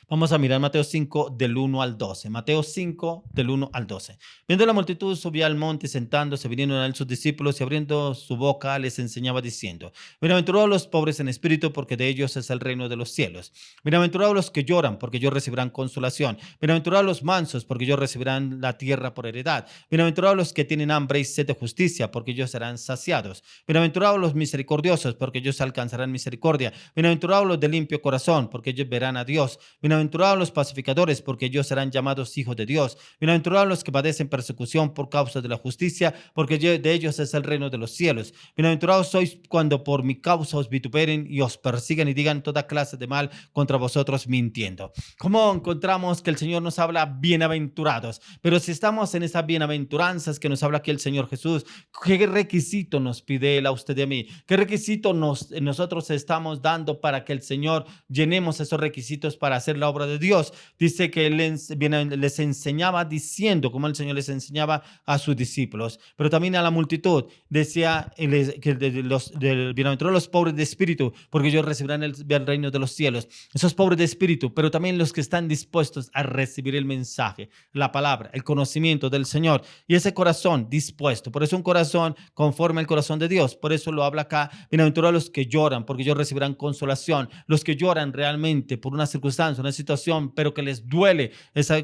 Vamos a mirar Mateo 5 del 1 al 12. Mateo 5 del 1 al 12. Viendo la multitud, subía al monte, sentándose, vinieron a él sus discípulos y abriendo su boca les enseñaba diciendo: bienaventurados los pobres en espíritu, porque de ellos es el reino de los cielos. Bienaventurados los que lloran, porque ellos recibirán consolación. Bienaventurados los mansos, porque ellos recibirán la tierra por heredad. Bienaventurados los que tienen hambre y sed de justicia, porque ellos serán saciados. Bienaventurados los misericordiosos, porque ellos alcanzarán misericordia. Bienaventurados los de limpio corazón, porque ellos verán a Dios. Bienaventurados Bienaventurados los pacificadores, porque ellos serán llamados hijos de Dios. Bienaventurados los que padecen persecución por causa de la justicia, porque de ellos es el reino de los cielos. Bienaventurados sois cuando por mi causa os vituperen y os persigan y digan toda clase de mal contra vosotros mintiendo. ¿Cómo encontramos que el Señor nos habla bienaventurados? Pero si estamos en esas bienaventuranzas que nos habla aquí el Señor Jesús, ¿qué requisito nos pide Él a usted y a mí? ¿Qué requisito nosotros estamos dando para que el Señor llenemos esos requisitos para hacer la obra de Dios? Dice que Él les enseñaba diciendo, como el Señor les enseñaba a sus discípulos, pero también a la multitud. Decía que bienaventurados los pobres de espíritu, porque ellos recibirán el reino de los cielos. Esos pobres de espíritu, pero también los que están dispuestos a recibir el mensaje, la palabra, el conocimiento del Señor y ese corazón dispuesto. Por eso un corazón conforme al corazón de Dios. Por eso lo habla acá. Bienaventurados los que lloran, porque ellos recibirán consolación. Los que lloran realmente por una circunstancia, una situación, pero que les duele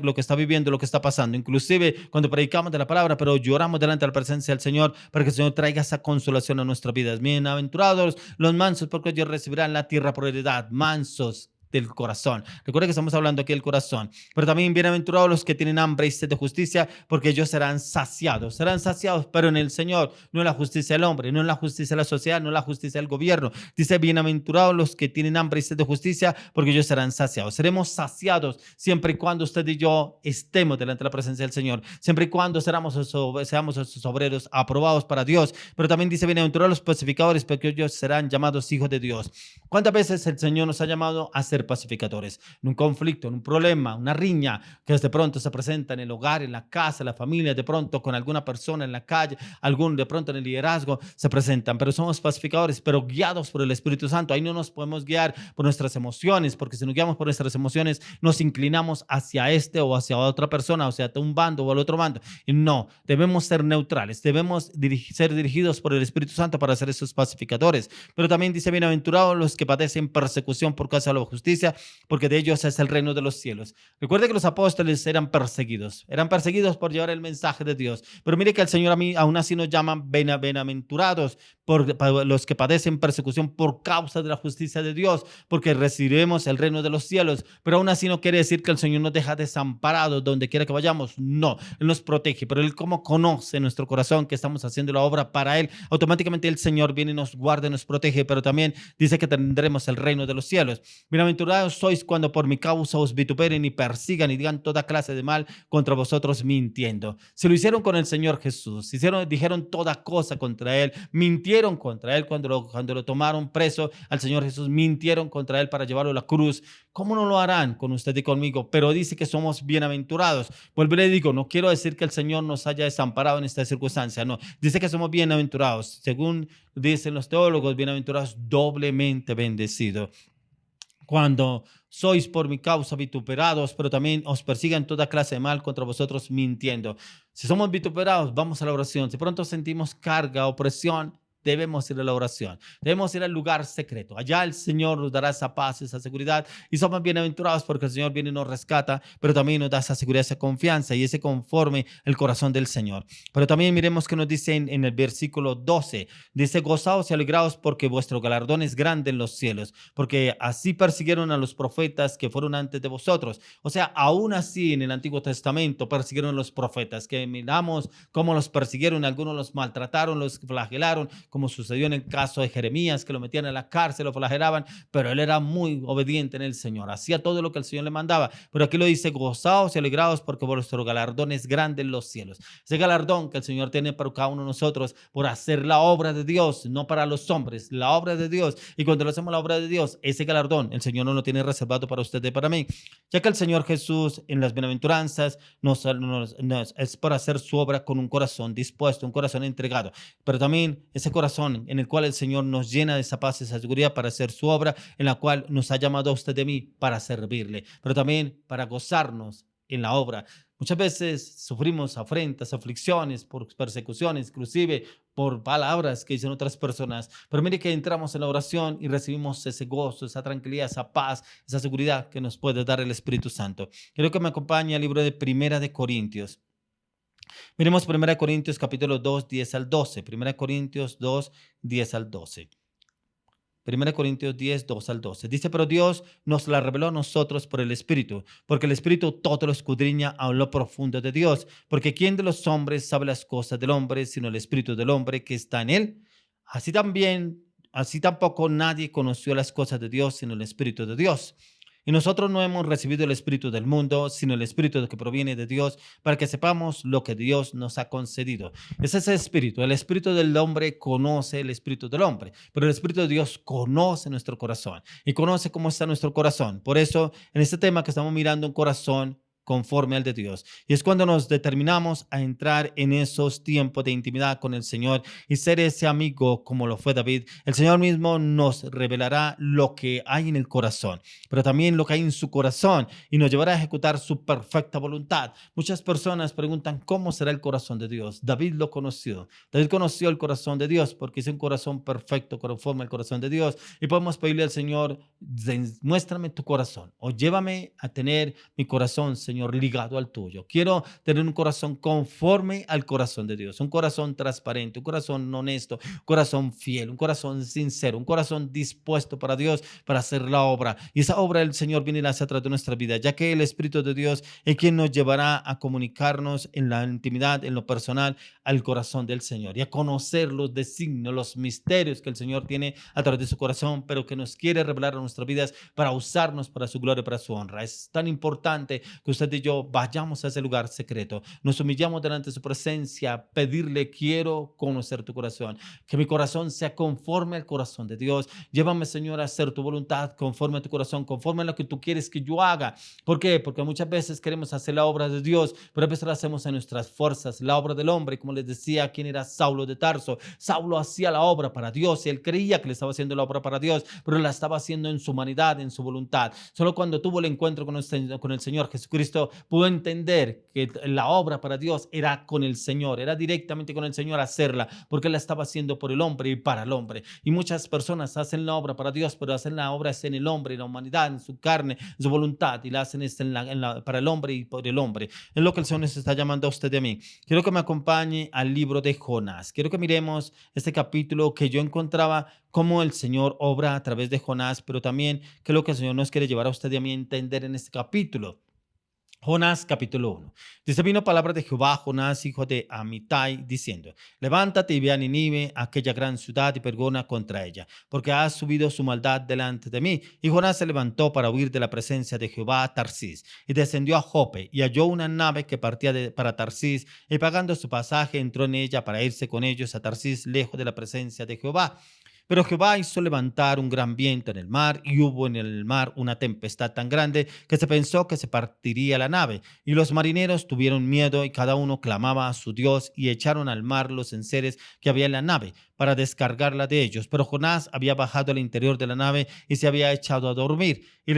lo que está viviendo, lo que está pasando. Inclusive cuando predicamos de la palabra, pero lloramos delante de la presencia del Señor para que el Señor traiga esa consolación a nuestras vidas. Bienaventurados los mansos, porque ellos recibirán la tierra por heredad. Mansos del corazón. Recuerda que estamos hablando aquí del corazón. Pero también bienaventurados los que tienen hambre y sed de justicia, porque ellos serán saciados. Serán saciados, pero en el Señor, no en la justicia del hombre, no en la justicia de la sociedad, no en la justicia del gobierno. Dice, bienaventurados los que tienen hambre y sed de justicia, porque ellos serán saciados. Seremos saciados siempre y cuando usted y yo estemos delante de la presencia del Señor. Siempre y cuando seamos esos obreros aprobados para Dios. Pero también dice, bienaventurados los pacificadores, porque ellos serán llamados hijos de Dios. ¿Cuántas veces el Señor nos ha llamado a ser pacificadores? En un conflicto, en un problema, una riña que de pronto se presenta en el hogar, en la casa, en la familia, de pronto con alguna persona en la calle, de pronto en el liderazgo se presentan, pero somos pacificadores, pero guiados por el Espíritu Santo. Ahí no nos podemos guiar por nuestras emociones, porque si nos guiamos por nuestras emociones, nos inclinamos hacia este o hacia otra persona, o sea, un bando o al otro bando. Y no, debemos ser neutrales, debemos ser dirigidos por el Espíritu Santo para ser esos pacificadores. Pero también dice, bienaventurados los que padecen persecución por causa de la justicia, porque de ellos es el reino de los cielos. Recuerde que los apóstoles eran perseguidos por llevar el mensaje de Dios. Pero mire que el Señor aún así nos llama bienaventurados por los que padecen persecución por causa de la justicia de Dios, porque recibiremos el reino de los cielos. Pero aún así no quiere decir que el Señor nos deja desamparados donde quiera que vayamos. No, Él nos protege, pero Él, como conoce nuestro corazón que estamos haciendo la obra para Él, automáticamente el Señor viene y nos guarda y nos protege, pero también dice que tendremos el reino de los cielos. Bienaventurados sois cuando por mi causa os vituperen y persigan y digan toda clase de mal contra vosotros mintiendo. Se lo hicieron con el Señor Jesús, dijeron toda cosa contra Él, mintieron contra Él cuando lo tomaron preso al Señor Jesús, mintieron contra Él para llevarlo a la cruz. ¿Cómo no lo harán con usted y conmigo? Pero dice que somos bienaventurados. Vuelvo y le digo, no quiero decir que el Señor nos haya desamparado en esta circunstancia, no. Dice que somos bienaventurados. Según dicen los teólogos, bienaventurados, doblemente bendecidos. Cuando sois por mi causa vituperados, pero también os persigan toda clase de mal contra vosotros mintiendo. Si somos vituperados, vamos a la oración. Si pronto sentimos carga, opresión, debemos ir a la oración, debemos ir al lugar secreto. Allá el Señor nos dará esa paz, esa seguridad, y somos bienaventurados porque el Señor viene y nos rescata, pero también nos da esa seguridad, esa confianza y ese conforme el corazón del Señor. Pero también miremos que nos dice en el versículo 12, dice, gozaos y alegraos porque vuestro galardón es grande en los cielos, porque así persiguieron a los profetas que fueron antes de vosotros. O sea, aún así en el Antiguo Testamento persiguieron a los profetas, que miramos cómo los persiguieron, algunos los maltrataron, los flagelaron, como sucedió en el caso de Jeremías, que lo metían en la cárcel, lo flagelaban, pero él era muy obediente en el Señor, hacía todo lo que el Señor le mandaba. Pero aquí lo dice, gozaos y alegraos porque vuestro galardón es grande en los cielos. Ese galardón que el Señor tiene para cada uno de nosotros por hacer la obra de Dios, no para los hombres, la obra de Dios. Y cuando lo hacemos la obra de Dios, ese galardón el Señor no lo tiene reservado para usted y para mí, ya que el Señor Jesús en las bienaventuranzas es para hacer su obra con un corazón dispuesto, un corazón entregado, pero también ese corazón en el cual el Señor nos llena de esa paz y esa seguridad para hacer su obra, en la cual nos ha llamado a usted y a mí para servirle, pero también para gozarnos en la obra. Muchas veces sufrimos afrentas, aflicciones, por persecuciones, inclusive por palabras que dicen otras personas, pero mire que entramos en la oración y recibimos ese gozo, esa tranquilidad, esa paz, esa seguridad que nos puede dar el Espíritu Santo. Quiero que me acompañe al libro de Primera de Corintios. Miremos 1 Corintios capítulo 2, 10 al 12. 1 Corintios 2, 10 al 12. 1 Corintios 10, 2 al 12. Dice, pero Dios nos la reveló a nosotros por el Espíritu, porque el Espíritu todo lo escudriña a lo profundo de Dios. Porque ¿quién de los hombres sabe las cosas del hombre, sino el Espíritu del hombre que está en él? Así también, así tampoco nadie conoció las cosas de Dios, sino el Espíritu de Dios. Y nosotros no hemos recibido el espíritu del mundo, sino el espíritu que proviene de Dios, para que sepamos lo que Dios nos ha concedido. Es ese espíritu. El espíritu del hombre conoce el espíritu del hombre, pero el espíritu de Dios conoce nuestro corazón y conoce cómo está nuestro corazón. Por eso, en este tema que estamos mirando, un corazón conforme al de Dios. Y es cuando nos determinamos a entrar en esos tiempos de intimidad con el Señor y ser ese amigo como lo fue David. El Señor mismo nos revelará lo que hay en el corazón, pero también lo que hay en su corazón y nos llevará a ejecutar su perfecta voluntad. Muchas personas preguntan cómo será el corazón de Dios. David lo conoció. David conoció el corazón de Dios porque es un corazón perfecto conforme al corazón de Dios. Y podemos pedirle al Señor, muéstrame tu corazón o llévame a tener mi corazón, Señor, ligado al tuyo. Quiero tener un corazón conforme al corazón de Dios, un corazón transparente, un corazón honesto, un corazón fiel, un corazón sincero, un corazón dispuesto para Dios, para hacer la obra. Y esa obra del Señor viene y la hace a través de nuestra vida, ya que el Espíritu de Dios es quien nos llevará a comunicarnos en la intimidad, en lo personal, al corazón del Señor y a conocer los designios, los misterios que el Señor tiene a través de su corazón, pero que nos quiere revelar a nuestras vidas para usarnos para su gloria y para su honra. Es tan importante que usted y yo vayamos a ese lugar secreto, nos humillamos delante de su presencia, pedirle, quiero conocer tu corazón, que mi corazón sea conforme al corazón de Dios. Llévame, Señor, a hacer tu voluntad conforme a tu corazón, conforme a lo que tú quieres que yo haga. ¿Por qué? Porque muchas veces queremos hacer la obra de Dios, pero a veces la hacemos en nuestras fuerzas, la obra del hombre. Como les decía, ¿quién era Saulo de Tarso? Saulo hacía la obra para Dios y él creía que le estaba haciendo la obra para Dios, pero la estaba haciendo en su humanidad, en su voluntad. Solo cuando tuvo el encuentro con el Señor Jesucristo, pudo entender que la obra para Dios era con el Señor, era directamente con el Señor hacerla, porque la estaba haciendo por el hombre y para el hombre. Y muchas personas hacen la obra para Dios, pero hacen la obra en el hombre, en la humanidad, en su carne, en su voluntad, y la hacen para el hombre y por el hombre. Es lo que el Señor nos está llamando a usted y a mí. Quiero que me acompañe al libro de Jonás. Quiero que miremos este capítulo que yo encontraba cómo el Señor obra a través de Jonás, pero también qué es lo que el Señor nos quiere llevar a usted y a mí a entender en este capítulo. Jonás capítulo 1. Dice, vino palabra de Jehová a Jonás, hijo de Amitai, diciendo, levántate y ve a Nínive, aquella gran ciudad, y pregona contra ella, porque ha subido su maldad delante de mí. Y Jonás se levantó para huir de la presencia de Jehová a Tarsís, y descendió a Jope, y halló una nave que partía para Tarsís, y pagando su pasaje entró en ella para irse con ellos a Tarsís, lejos de la presencia de Jehová. Pero Jehová hizo levantar un gran viento en el mar, y hubo en el mar una tempestad tan grande que se pensó que se partiría la nave. Y los marineros tuvieron miedo, y cada uno clamaba a su Dios, y echaron al mar los enseres que había en la nave para descargarla de ellos. Pero Jonás había bajado al interior de la nave y se había echado a dormir. Y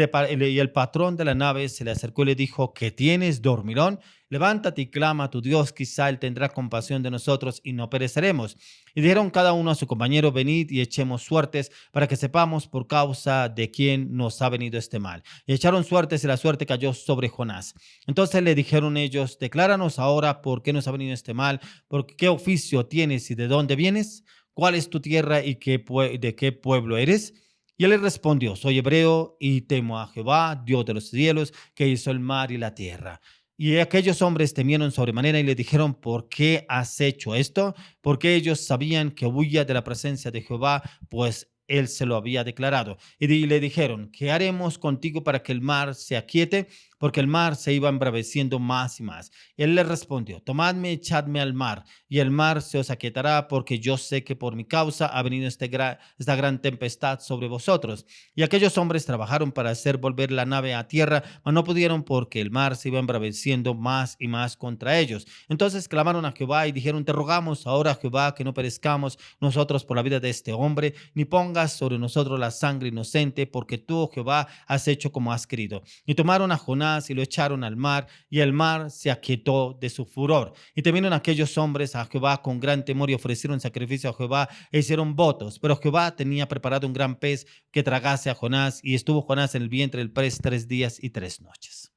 el patrón de la nave se le acercó y le dijo, ¿qué tienes, dormilón? Levántate y clama a tu Dios, quizá él tendrá compasión de nosotros y no pereceremos. Y dijeron cada uno a su compañero, venid y echemos suertes para que sepamos por causa de quién nos ha venido este mal. Y echaron suertes y la suerte cayó sobre Jonás. Entonces le dijeron ellos, decláranos ahora por qué nos ha venido este mal, por qué oficio tienes y de dónde vienes, cuál es tu tierra y de qué pueblo eres. Y él le respondió, soy hebreo y temo a Jehová, Dios de los cielos, que hizo el mar y la tierra. Y aquellos hombres temieron sobremanera y le dijeron, ¿por qué has hecho esto? Porque ellos sabían que huía de la presencia de Jehová, pues él se lo había declarado. Y le dijeron, ¿qué haremos contigo para que el mar se aquiete? Porque el mar se iba embraveciendo más y más. Él le respondió, tomadme, echadme al mar, y el mar se os aquietará, porque yo sé que por mi causa ha venido esta gran tempestad sobre vosotros. Y aquellos hombres trabajaron para hacer volver la nave a tierra, mas no pudieron, porque el mar se iba embraveciendo más y más contra ellos. Entonces clamaron a Jehová y dijeron, te rogamos ahora, Jehová, que no perezcamos nosotros por la vida de este hombre, ni pongas sobre nosotros la sangre inocente, porque tú, Jehová, has hecho como has querido. Y tomaron a Jonás y lo echaron al mar, y el mar se aquietó de su furor. Y temieron aquellos hombres a Jehová con gran temor y ofrecieron sacrificio a Jehová e hicieron votos. Pero Jehová tenía preparado un gran pez que tragase a Jonás, y estuvo Jonás en el vientre del pez 3 días y 3 noches.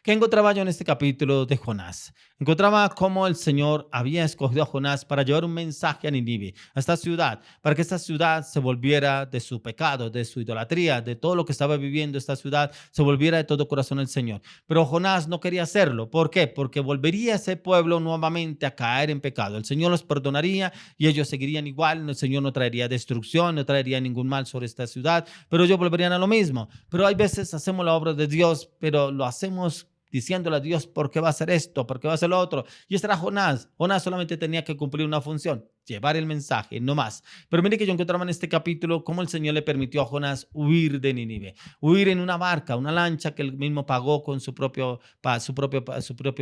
¿Qué encontraba yo en este capítulo de Jonás? encontraba cómo el Señor había escogido a Jonás para llevar un mensaje a Nínive, a esta ciudad, para que esta ciudad se volviera de su pecado, de su idolatría, de todo lo que estaba viviendo esta ciudad, se volviera de todo corazón al Señor. Pero Jonás no quería hacerlo. ¿Por qué? Porque volvería ese pueblo nuevamente a caer en pecado. El Señor los perdonaría y ellos seguirían igual. El Señor no traería destrucción, no traería ningún mal sobre esta ciudad, pero ellos volverían a lo mismo. Pero hay veces hacemos la obra de Dios, pero lo hacemos diciéndole a Dios por qué va a hacer esto, por qué va a hacer lo otro. Y este era Jonás. Jonás solamente tenía que cumplir una función, llevar el mensaje, no más. Pero mire que yo encontraba en este capítulo cómo el Señor le permitió a Jonás huir de Nínive, huir en una barca, una lancha que él mismo pagó con su propio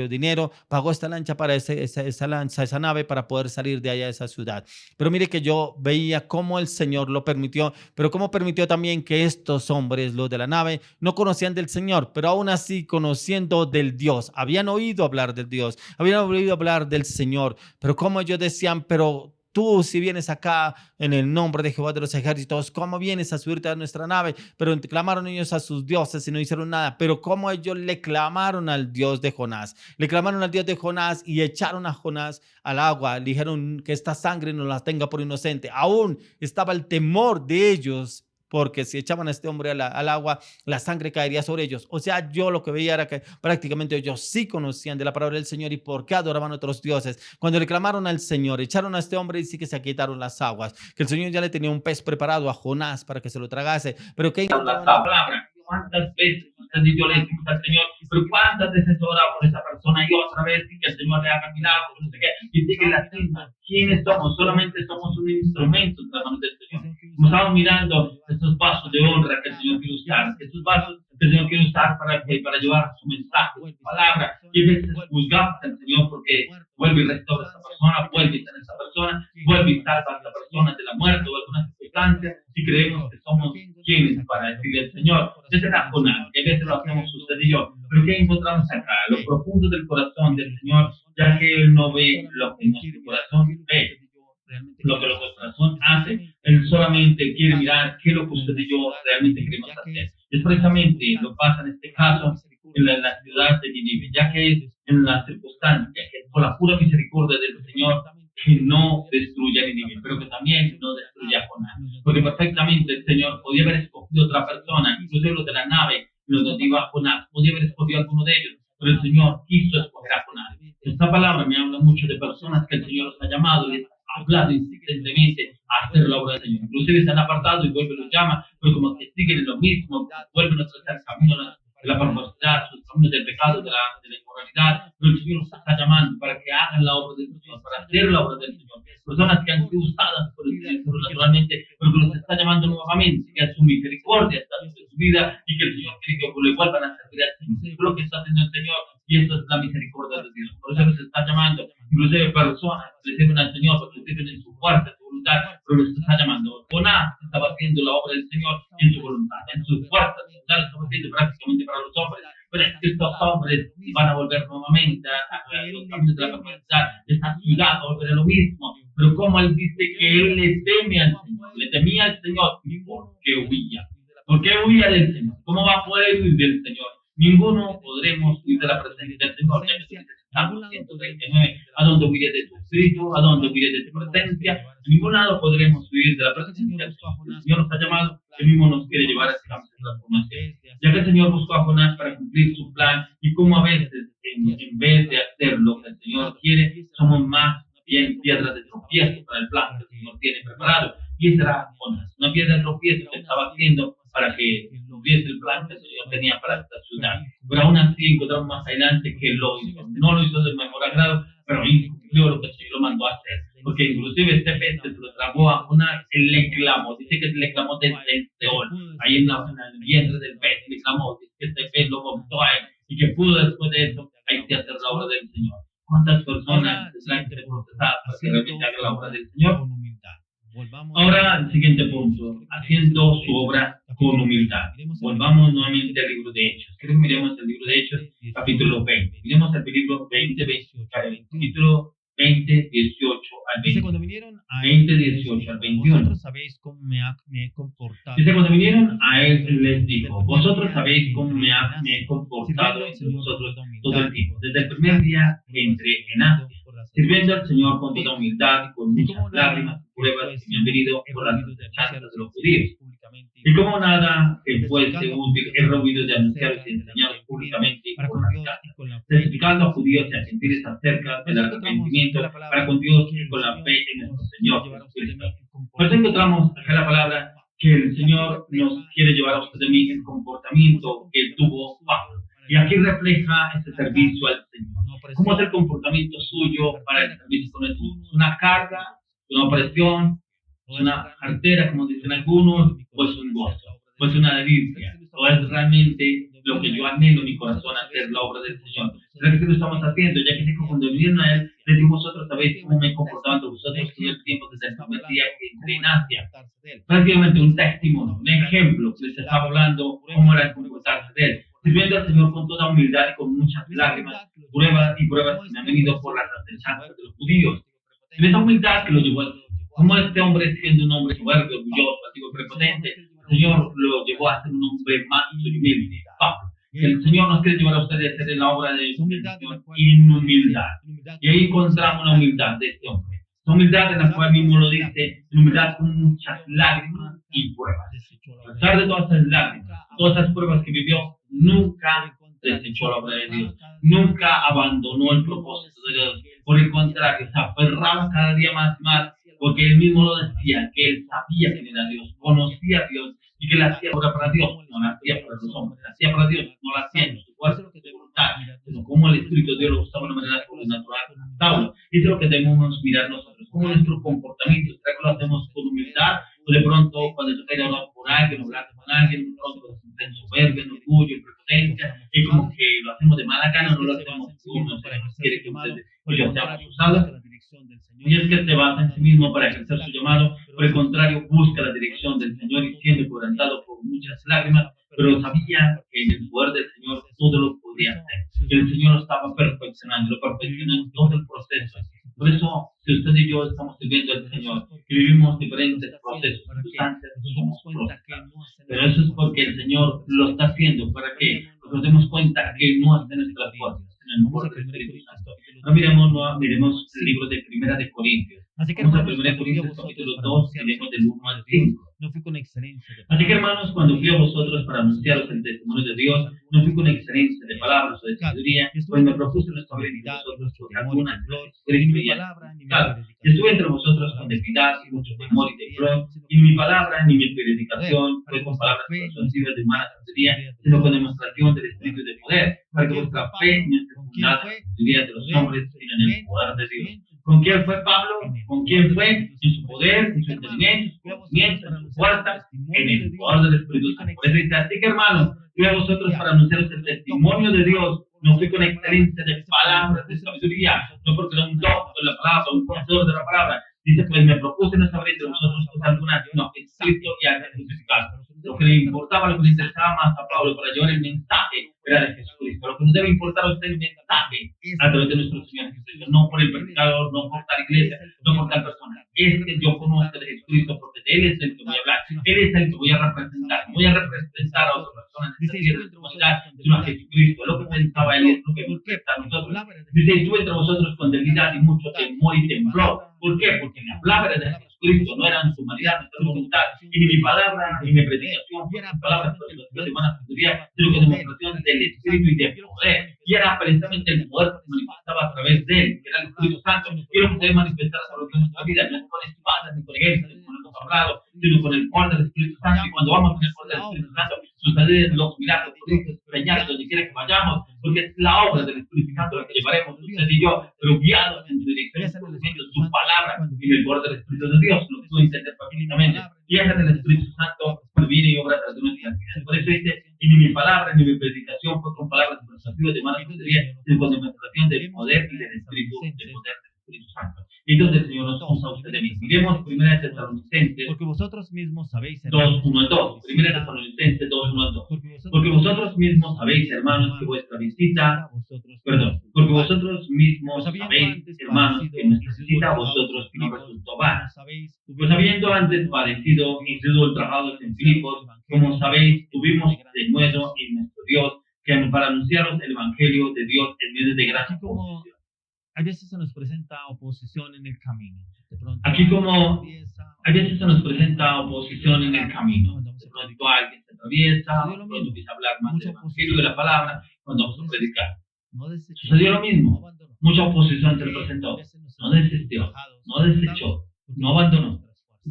dinero, pagó esta lancha para esa nave para poder salir de allá de esa ciudad. Pero mire que yo veía cómo el Señor lo permitió, pero cómo permitió también que estos hombres, los de la nave, no conocían del Señor, pero aún así conociendo del Dios, habían oído hablar del Dios, habían oído hablar del Señor, pero como ellos decían, pero tú si vienes acá en el nombre de Jehová de los ejércitos, ¿cómo vienes a subirte a nuestra nave? Pero clamaron ellos a sus dioses y no hicieron nada. Pero como ellos le clamaron al Dios de Jonás, le clamaron al Dios de Jonás y echaron a Jonás al agua, le dijeron que esta sangre no la tenga por inocente. Aún estaba el temor de ellos, porque si echaban a este hombre al agua, la sangre caería sobre ellos. O sea, yo lo que veía era que prácticamente ellos sí conocían de la palabra del Señor y por qué adoraban a otros dioses. Cuando le clamaron al Señor, echaron a este hombre y sí que se quitaron las aguas, que el Señor ya le tenía un pez preparado a Jonás para que se lo tragase. Pero que la palabra. ¿Cuántas veces usted y yo le decimos al Señor, pero cuántas veces ora por esa persona y otra vez y que el Señor le haga milagros, no sé qué, y sigue haciendo? ¿Quiénes somos? Solamente somos un instrumento en las manos del Señor. Como estamos mirando estos vasos de honra que el Señor quiere usar, estos vasos que el Señor quiere usar para llevar su mensaje, su palabra, y a veces juzgamos al Señor porque vuelve y restaura a esa persona, vuelve y sana a esa persona, vuelve y salva a esa persona de la muerte o de alguna circunstancia, y creemos que somos quienes para decirle al Señor, ese era Jonás, y a veces lo hacemos usted y yo. Pero ¿qué encontramos acá? Lo profundo del corazón del Señor, ya que Él no ve lo que nuestro corazón ve, lo que nuestro corazón hace. Él solamente quiere mirar qué es lo que usted y yo realmente queremos hacer. Es precisamente lo que pasa en este caso en la ciudad de Nínive, ya que es en la circunstancia que por la pura misericordia del Señor que no destruya a Nínive, pero que también no destruya a Jonás. Porque perfectamente el Señor podía haber escogido otra persona, incluso los de la nave, los donde iba Jonás, podía haber escogido a alguno de ellos, pero el Señor quiso escoger a Jonás. Esta palabra me habla mucho de personas que el Señor los ha llamado y les ha hablado insistentemente a hacer la obra del Señor. Inclusive se han apartado y vuelve y los llama, pero como que siguen en lo mismo, vuelven a trazar el camino de la perversidad, sus caminos del pecado, de la inmoralidad, pero el Señor los está llamando para que hagan la obra del Señor, para hacer la obra del Señor. Personas que han sido usadas por el Señor naturalmente, pero que los está llamando nuevamente, que a su misericordia está sobre su vida y que el Señor quiere que le vuelvan a servir al Señor. Eso es lo que está haciendo el Señor y eso es la misericordia de Dios. Por eso los está llamando, inclusive personas que le sirven al Señor, porque sirven en su fuerza, en su voluntad, pero los está llamando. Jonás estaba haciendo la obra del Señor en su voluntad, en su fuerza, en su voluntad, estaba haciendo prácticamente para los hombres. Pero es que estos hombres van a volver nuevamente a los caminos de la perversidad, esta ciudad va a volver a lo mismo. Pero como él dice que él le teme al Señor, le temía al Señor, ¿y por qué huía? ¿Por qué huía del Señor? ¿Cómo va a poder huir del Señor? Ninguno podremos huir de la presencia del Señor, ya que dice Salmo 139, ¿a dónde huiré de tu espíritu? ¿A dónde huiré de tu presencia? En ningún lado podremos huir de la presencia del Señor. El Señor nos ha llamado, Él mismo nos quiere llevar a ese campo de transformación. Ya que el Señor buscó a Jonás para cumplir su plan, y como a veces, en vez de hacer lo que el Señor quiere, somos más bien piedras de tropiezo para el plan que el Señor tiene preparado. Y esa era Jonás, una piedra de tropiezo que estaba haciendo para que hubiese el plan que el Señor tenía para esta ciudad. Pero aún así encontramos más adelante que lo hizo. No lo hizo de mejor agrado, pero cumplió lo que el Señor lo mandó a hacer. Porque inclusive este pez se lo tragó a Jonás, él le clamó, dice que se le clamó desde el Seol, ahí en el vientre del pez, le clamó, dice que este pez lo vomitó a él, y que pudo después de eso, ahí sí hacer la obra del Señor. ¿Cuántas personas tendrán que ser procesadas para que realmente hagan la obra del Señor? Ahora, el siguiente punto, haciendo su obra con humildad. Volvamos nuevamente al libro de Hechos. Quiero que miremos el libro de Hechos, capítulo 20. Miremos el libro 20, capítulo 20, 20, 18 al Dice, 20. cuando vinieron a 20, él, 18 al 21. vosotros sabéis cómo me he comportado. Dice, cuando vinieron a él, les dijo, vosotros sabéis cómo me he comportado entre vosotros todo el tiempo, desde el primer día que entré en Asia, sirviendo al Señor con toda humildad y con muchas lágrimas y pruebas que me han venido por las acechanzas de los judíos. Y como nada que fuese útil, he rehuido de anunciaros y enseñaros públicamente y por las casas, testificando a judíos y a gentiles acerca del arrepentimiento para con Dios y con la fe en nuestro Señor Jesucristo. Por eso encontramos acá la palabra que el Señor nos quiere llevar a usted de mí el comportamiento que tuvo Pablo. Y aquí refleja ese servicio al Señor. ¿Cómo es el comportamiento suyo para el servicio con el Señor? ¿Es una carga, una opresión, es una cartera, como dicen algunos, o es un gozo, o es una delicia, o es realmente lo que yo anhelo en mi corazón hacer la obra del Señor? ¿Será que lo estamos haciendo? Ya que dijo, cuando vinieron a Él, les digo, vosotros sabéis cómo me he comportado entre vosotros todo el tiempo desde el primer día que entré en Asia. Prácticamente un testimonio, un ejemplo que les estaba hablando cómo era el comportarse de Él, sirviendo al Señor con toda humildad y con muchas lágrimas, pruebas que me han venido por las acechanzas de los judíos. En esa humildad que lo llevó al Señor. Como este hombre, siendo un hombre soberbio, orgulloso, pasivo, prepotente, el Señor lo llevó a ser un hombre manso y humilde. El Señor nos quiere llevar a ustedes a hacer la obra de su Señor en humildad. Y ahí encontramos la humildad de este hombre. La humildad en la cual mismo lo dice, humildad con muchas lágrimas y pruebas. A pesar de todas esas lágrimas, todas esas pruebas que vivió, nunca desechó la obra de Dios. Nunca abandonó el propósito de Dios. Por el contrario, se aferraba cada día más y más, porque él mismo lo decía, que él sabía quién era Dios, conocía a Dios, y que la hacía obra para Dios, no la hacía para los hombres, la hacía para Dios, no la hacía en su fuerza, en su voluntad, sino como el Espíritu de Dios lo usaba de una manera sobrenatural. Eso es lo que debemos mirar nosotros, como nuestro comportamiento, ¿será que lo hacemos con humildad? O de pronto, cuando toca ir a hablar con alguien, hablar con alguien, de pronto en soberbia, en orgullo, en prepotencia, y como que lo hacemos de mala gana, no lo hacemos como quiere que ustedes y yo seamos usados. Y es que se basa en sí mismo para ejercer su llamado, por el contrario, busca la dirección del Señor y siendo quebrantado por muchas lágrimas, pero sabía que en el poder del Señor todo lo podía hacer, que el Señor lo estaba perfeccionando, lo perfeccionó en todo el proceso. Por eso, si usted y yo estamos sirviendo al Señor y vivimos diferentes procesos, circunstancias, somos frustrados. Pero eso es porque el Señor lo está haciendo para que nos demos cuenta que no está en nuestras fuerzas, en el poder del Espíritu Santo. Ahora miremos el libro de Primera de Corintios. Así que, Vamos a hermanos, 1 Corintios capítulo 2 y leemos del 1 al 5. no fui con excelencia de Así que, palabras. hermanos, cuando fui a vosotros para anunciaros el testimonio de Dios, no fui con excelencia de palabras o de sabiduría, pues me propuse no estar entre vosotros por alguna Ni mi y palabra, ni mi claro, predicación. estuve entre vosotros con debilidad y mucho temor y temblor, y mi palabra ni mi predicación fue con palabras persuasivas de humana sabiduría, sino con demostración del Espíritu y de poder, para que vuestra fe no esté fundada en la sabiduría de los hombres, sino en el poder de Dios. ¿Con quién fue Pablo? ¿Con quién fue? En su poder, en su entendimiento, en su conocimiento, en su fuerza, en el poder del Espíritu Santo. Por eso dice, así que, hermanos, fui a vosotros para anunciaros el testimonio de Dios. No fui con excelencia de palabras de sabiduría, no porque era un doctor de la palabra, un conocedor de la palabra. Dice, pues me propuse no saber entre vosotros cosas algunas, sino Cristo y al crucificado. Lo que le importaba, lo que le interesaba más a Pablo para llevar el mensaje era de Jesucristo. Lo que nos debe importar a usted el mensaje a través de nuestro Señor Jesucristo, no por el predicador, no por tal iglesia, no por tal persona. Es que yo conozco de Jesucristo porque de Él es el que voy a hablar, Él es el que voy a representar. No voy a representar a otra persona en esta tierra de comunidad, sino a Jesucristo. Lo que pensaba Él es lo que está a nosotros. Dice, estuve entre vosotros con debilidad y mucho temor y temblor. ¿Por qué? Porque la palabra de Jesucristo no era en su humanidad, en su voluntad, y ni mi palabra, ni mi predicación, fueron palabras de humana sabiduría, sino que demostración del Espíritu y de poder. Y era precisamente el poder que se manifestaba a través de él, que era el Espíritu Santo, y lo que se debe manifestar a través de nuestra vida, no es con espadas, ni con ejércitos, ni con el hablado, sino con el poder del Espíritu Santo. Y cuando vamos con el poder del Espíritu Santo, suceden los milagros, prodigios, señales, donde quiera que vayamos, porque es la obra del Espíritu Santo la que llevaremos usted y yo, pero guiados en su dirección, en su palabra y en el poder del Espíritu de Dios, lo que puedo entender perfectamente. Y es el Espíritu Santo cuando viene y obra a través de nuestras vidas. Por eso dice, y ni mi palabra ni mi predicación fue con palabras persuasivas de mala sabiduría, sino con demostración del poder y del Espíritu, del poder del Espíritu Santo. Y entonces el Señor nos usa a usted de mí. Miremos 1 Tesalonicenses Porque vosotros mismos sabéis, 2, 1 al 2. 1 Tesalonicenses 2, 1 al 2. Porque vosotros mismos sabéis, hermanos, que vuestra visita, Porque vosotros mismos sabéis, hermanos, que necesita a vosotros y no resultó vana. Pues habiendo antes padecido y sido ultrajados en Filipos, como sabéis, tuvimos de nuevo en nuestro Dios, que para anunciaros el Evangelio de Dios en medio de gran Aquí como oposición. a veces se nos presenta oposición en el camino. De pronto, Aquí como atraviesa, a veces se nos presenta oposición en el camino. De pronto alguien se atraviesa, cuando empieza a hablar más del Evangelio de la palabra, cuando vamos a predicar. no desechó, Sucedió lo mismo. no abandonó. Mucha oposición se le presentó. No desistió, no desechó, no abandonó.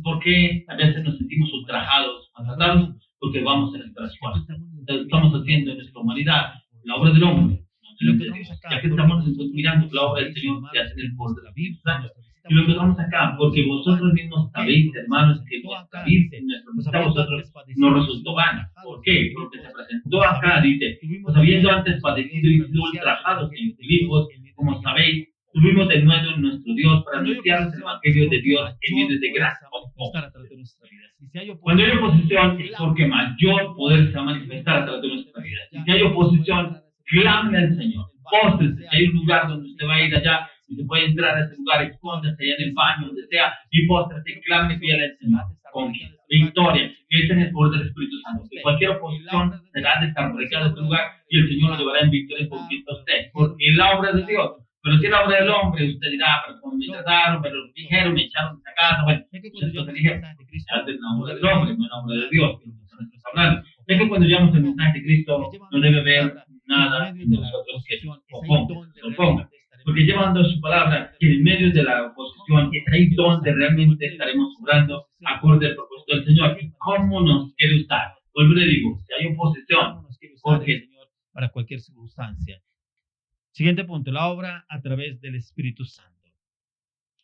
¿Por qué a veces nos sentimos ultrajados, maltratados? Porque vamos en nuestras fuerzas. Estamos haciendo en nuestra humanidad la obra del hombre, no de Dios. Ya que estamos mirando la obra del Señor que hace en el poder de la Biblia. Y lo encontramos acá, porque vosotros mismos sabéis, hermanos, que nuestra vida, nuestra amistad a vosotros no resultó vana. ¿Por qué? Porque se presentó acá, dice, pues habiendo antes padecido y sido ultrajados en Filipos, como sabéis, tuvimos de nuevo en nuestro Dios para anunciar el Evangelio de Dios en medio de gran oposición. Cuando hay oposición es porque mayor poder se va a manifestar a través de nuestra vida. Si hay oposición, clame al Señor. Póstrese. Si hay un lugar donde usted va a ir allá, y se puede entrar a ese lugar, escóndase allá en el baño, donde sea, y póstrese y clame y pídale al Señor. Con victoria. Ese es el poder del Espíritu Santo. Que cualquier oposición será desarraigada de este lugar y el Señor lo llevará en victoria por usted. Porque es la obra de Dios. Pero si es la obra del hombre, usted dirá, pero como me trataron, pero lo dijeron, me echaron de esa casa, bueno, eso te dije, es la obra del hombre, no es la obra de Dios, que nosotros estamos hablando. Es que cuando llevamos el mensaje de Cristo, no debe haber nada en nosotros que se oponga. Porque llevando su palabra, que en medio de la oposición es ahí donde realmente estaremos obrando acorde al propósito del Señor. ¿Cómo nos quiere usar? Vuelvo y le digo, si hay oposición, porque para cualquier circunstancia. Siguiente punto, la obra a través del Espíritu Santo.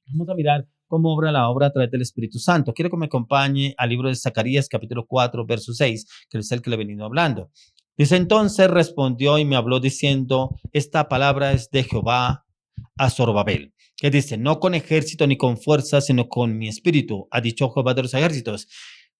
Vamos a mirar cómo obra la obra a través del Espíritu Santo. Quiero que me acompañe al libro de Zacarías, capítulo 4, verso 6, que es el que le he venido hablando. Dice, entonces respondió y me habló diciendo, esta palabra es de Jehová a Zorobabel, que dice, no con ejército ni con fuerza, sino con mi espíritu, ha dicho Jehová de los ejércitos.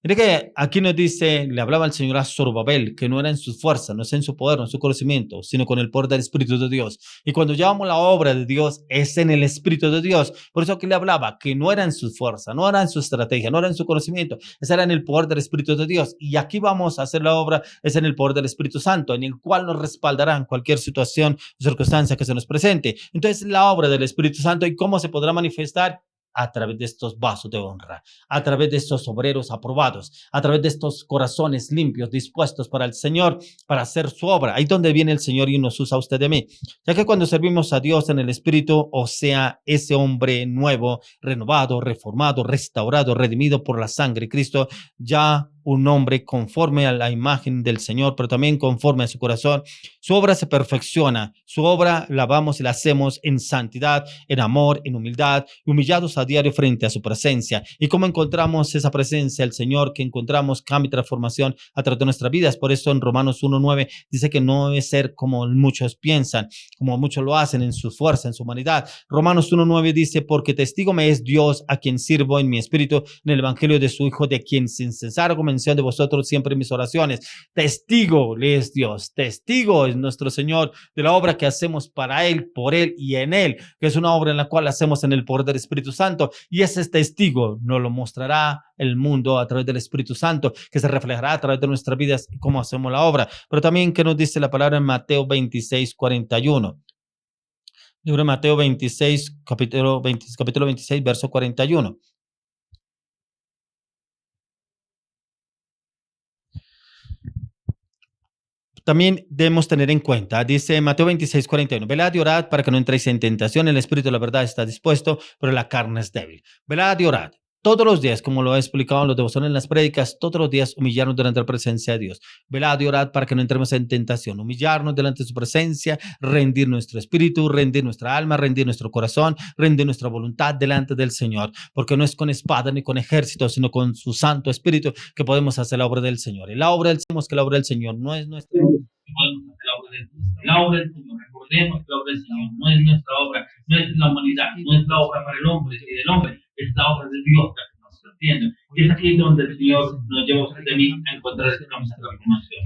Mire que aquí nos dice, le hablaba el Señor a Zorobabel, que no era en su fuerza, no es en su poder, no en su conocimiento, sino con el poder del Espíritu de Dios. Y cuando llevamos la obra de Dios, es en el Espíritu de Dios. Por eso que le hablaba, que no era en su fuerza, no era en su estrategia, no era en su conocimiento, ese era en el poder del Espíritu de Dios. Y aquí vamos a hacer la obra, es en el poder del Espíritu Santo, en el cual nos respaldará en cualquier situación o circunstancia que se nos presente. Entonces, la obra del Espíritu Santo, ¿y cómo se podrá manifestar? A través de estos vasos de honra, a través de estos obreros aprobados, a través de estos corazones limpios, dispuestos para el Señor, para hacer su obra. Ahí donde viene el Señor y nos usa a usted de mí. Ya que cuando servimos a Dios en el Espíritu, o sea, ese hombre nuevo, renovado, reformado, restaurado, redimido por la sangre de Cristo, ya un hombre conforme a la imagen del Señor, pero también conforme a su corazón. Su obra se perfecciona, su obra la vamos y la hacemos en santidad, en amor, en humildad, humillados a diario frente a su presencia. ¿Y cómo encontramos esa presencia del Señor? Que encontramos cambio y transformación a través de nuestras vidas. Por eso en Romanos 1:9 dice que no debe ser como muchos piensan, como muchos lo hacen en su fuerza, en su humanidad. Romanos 1:9 dice, porque testigo me es Dios a quien sirvo en mi espíritu, en el evangelio de su Hijo, de quien sin cesar mención de vosotros siempre en mis oraciones. Testigo le es Dios, testigo es nuestro Señor de la obra que hacemos para Él, por Él y en Él, que es una obra en la cual hacemos en el poder del Espíritu Santo, y ese testigo nos lo mostrará el mundo a través del Espíritu Santo, que se reflejará a través de nuestras vidas cómo hacemos la obra. Pero también que nos dice la palabra en Mateo 26:41. Libro de Mateo 26, capítulo 26, verso 41. También debemos tener en cuenta, dice Mateo 26:41, velad y orad para que no entréis en tentación, el espíritu de la verdad está dispuesto, pero la carne es débil. Velad y orad. Todos los días, como lo he explicado en los devociones en las prédicas, todos los días humillarnos delante de la presencia de Dios. Velad y orad para que no entremos en tentación. Humillarnos delante de su presencia, rendir nuestro espíritu, rendir nuestra alma, rendir nuestro corazón, rendir nuestra voluntad delante del Señor. Porque no es con espada ni con ejército, sino con su Santo Espíritu que podemos hacer la obra del Señor. Y la obra del Señor no es nuestra obra. Podemos hacer la obra del Señor. Recordemos que la obra del Señor no es nuestra obra, no es la humanidad, no es la obra para el hombre y del hombre, es la obra de Dios la que nos entiende. Y es aquí donde el Señor nos lleva a usted de mí a encontrar esta transformación.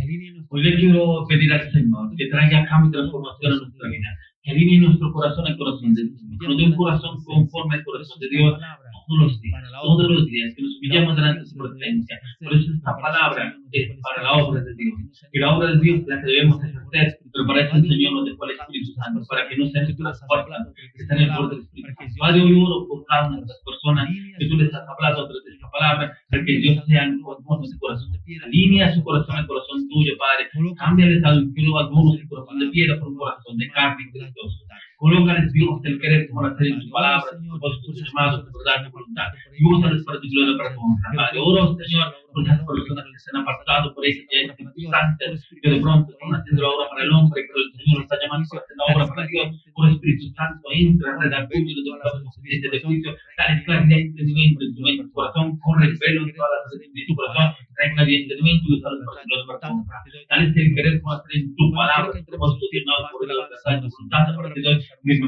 Hoy le quiero pedir al Señor que traiga cambio y transformación en nuestra vida, Que alinee nuestro corazón al corazón de Dios. Que nos dé un corazón conforme al corazón de Dios todos los días, que nos humillamos delante de su presencia. Por eso esta palabra es para la obra de Dios. Que la obra de Dios es la que debemos ejercer, pero para eso el Señor nos dejó el Espíritu Santo, para que no sean nuestras fuerzas que están en el poder del Espíritu Santo. Padre, hoy oro por cada una de estas personas que tú les has hablado a través de esta palabra, para que Dios sea conforme a su corazón. Alinea su corazón al corazón tuyo, Padre. Cámbiales a algunos el corazón de piedra por un corazón de carne y Cristo. Colócales, Dios, el querer como hacer en tu palabra, tu propósito, tu llamado, tu verdad, tu voluntad. Y úsalos para tu gloria, para tu honra. Padre, oro, Señor, por las personas que se han apartado por ahí, que hay circunstancias que de pronto están haciendo la obra para el hombre, pero el Señor los está llamando para hacer la obra para Dios. Por Espíritu Santo, entra, redarguye los de de juicio, dale claridad y entendimiento en tu mente, tu corazón, corre el velo en todas las redes de tu corazón, trae claridad y entendimiento y úsalos para tu gloria, para tu honra. Dale el querer como hacer en tu palabra, tu propósito, tu llamado, por la verdad, tu voluntad, para que Dios mismo.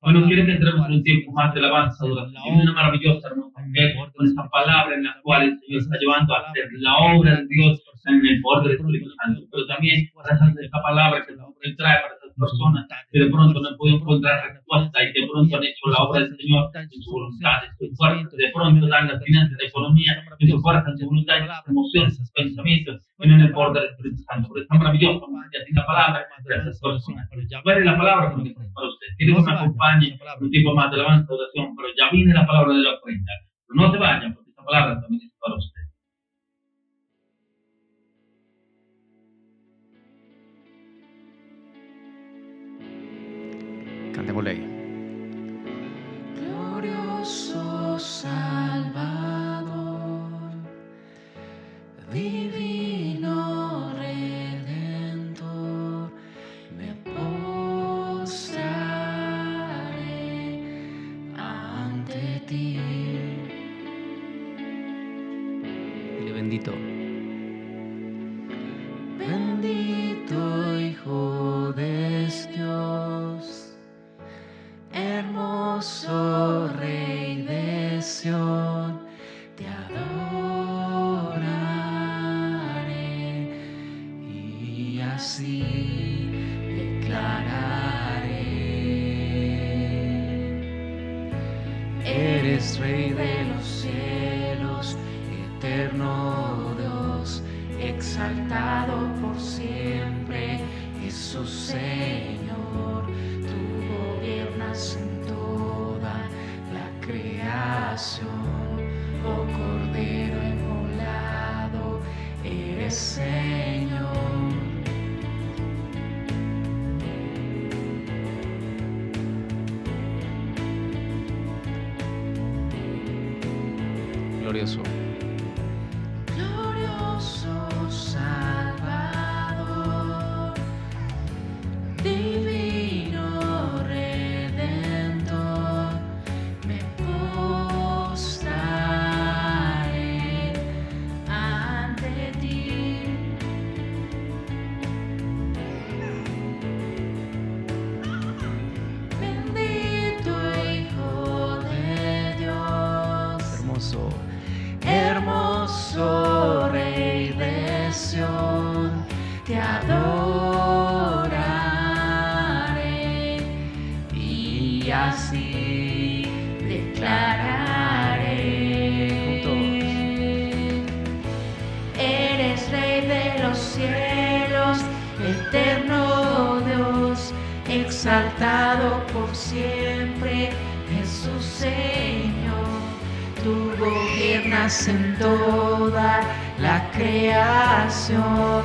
Bueno, quiero que entremos en un tiempo más de alabanza, adoración. Y una maravillosa, hermosa mujer, con esa palabra en la cual el Señor está llevando a hacer la obra de Dios en el poder del Espíritu Santo. Pero también para esa palabra que trae para esas personas que de pronto no han podido encontrar respuesta y de pronto han hecho la obra del Señor en su voluntad, en su fuerza. De pronto dan las finanzas, la economía, en su fuerza, en su voluntad, en sus emociones, sus pensamientos, en el poder del Espíritu Santo. Por esta maravillosa, y la palabra para esas personas. ¿Cuál es la palabra para usted? Quiero que me acompañe un tipo más de alabanza, oración, pero ya viene la palabra de la ofrenda. Pero no se vayan, porque esta palabra también es para usted. Cantémosle ahí. Glorioso Salvador, divino Redentor, me postraré ante ti. Dile bendito. Bendito Hijo de Dios, hermoso Rey de Sión, te adoraré y así declararé: eres Rey de los cielos, eterno Dios, exaltado por siempre, Jesús Señor. Tú gobiernas en toda la creación, oh Cordero inmolado, eres Señor. Glorioso. Glorioso Salvador, divino Redentor, me postraré ante ti. Bendito Hijo de Dios, Hermoso. hermoso Rey de Sión, te adoraré y así declararé: eres Rey de los cielos, eterno Dios, exaltado por siempre, Jesús Señor. Tú gobiernas en toda la creación,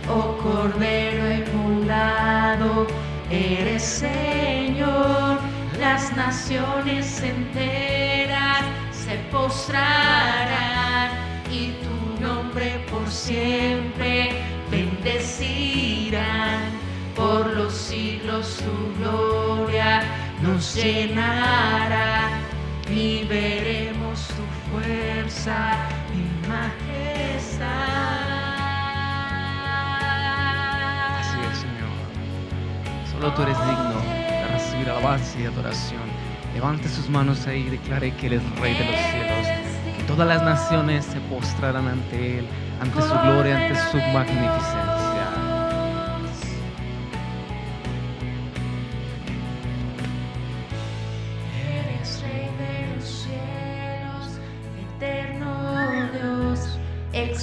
oh Cordero inmolado, eres Señor. Las naciones enteras se postrarán y tu nombre por siempre bendecirán. Por los siglos tu gloria nos llenará y veremos tu fuerza y majestad. Así es, Señor. Solo tú eres digno de recibir alabanza y adoración. Levante sus manos ahí y declare que Él es Rey de los cielos. Que todas las naciones se postrarán ante Él, ante su gloria, ante su magnificencia.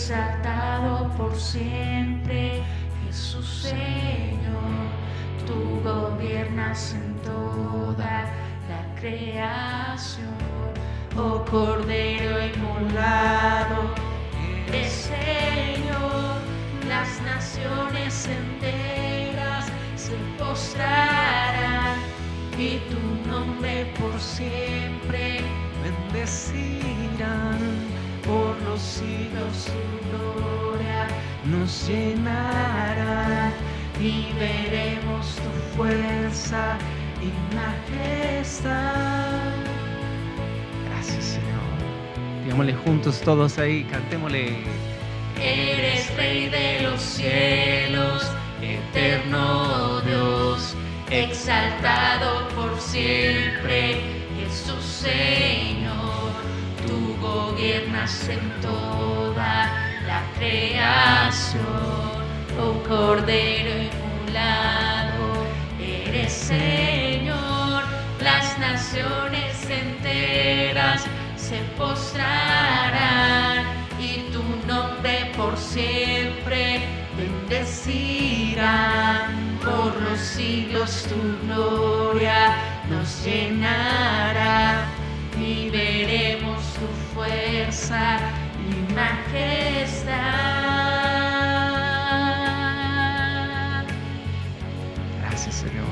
exaltado por siempre, Jesús Señor. Tú gobiernas en toda la creación, oh Cordero inmolado, eres Señor. Las naciones enteras se postrarán y tu nombre por siempre bendecirán. por los siglos. Tu gloria nos llenará y veremos tu fuerza y majestad. Gracias, Señor. Digámosle juntos todos ahí, cantémosle. Eres Rey de los cielos, eterno Dios, exaltado por siempre, Jesús Señor. Tú gobiernas en toda la creación, oh Cordero inmolado, eres Señor. Las naciones enteras se postrarán y tu nombre por siempre bendecirán. Por los siglos tu gloria nos llenará y veremos tu fuerza y majestad. Gracias, Señor.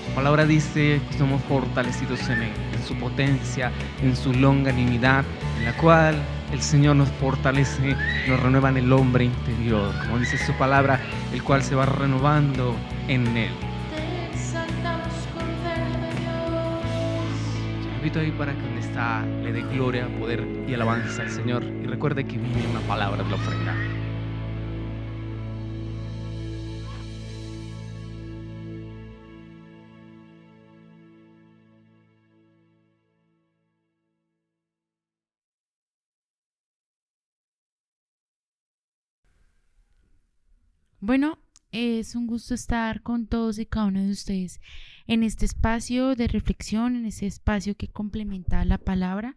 Tu palabra dice que somos fortalecidos en Él, en su potencia, en su longanimidad, en la cual el Señor nos fortalece, nos renueva en el hombre interior. Como dice su palabra, el cual se va renovando en Él. Te exaltamos, Cordero de Dios. Te invito ahí para que donde está le dé gloria, poder y alabanza al Señor. Y recuerde que viene una palabra de la ofrenda. Bueno, es un gusto estar con todos y cada uno de ustedes en este espacio de reflexión, en ese espacio que complementa la palabra,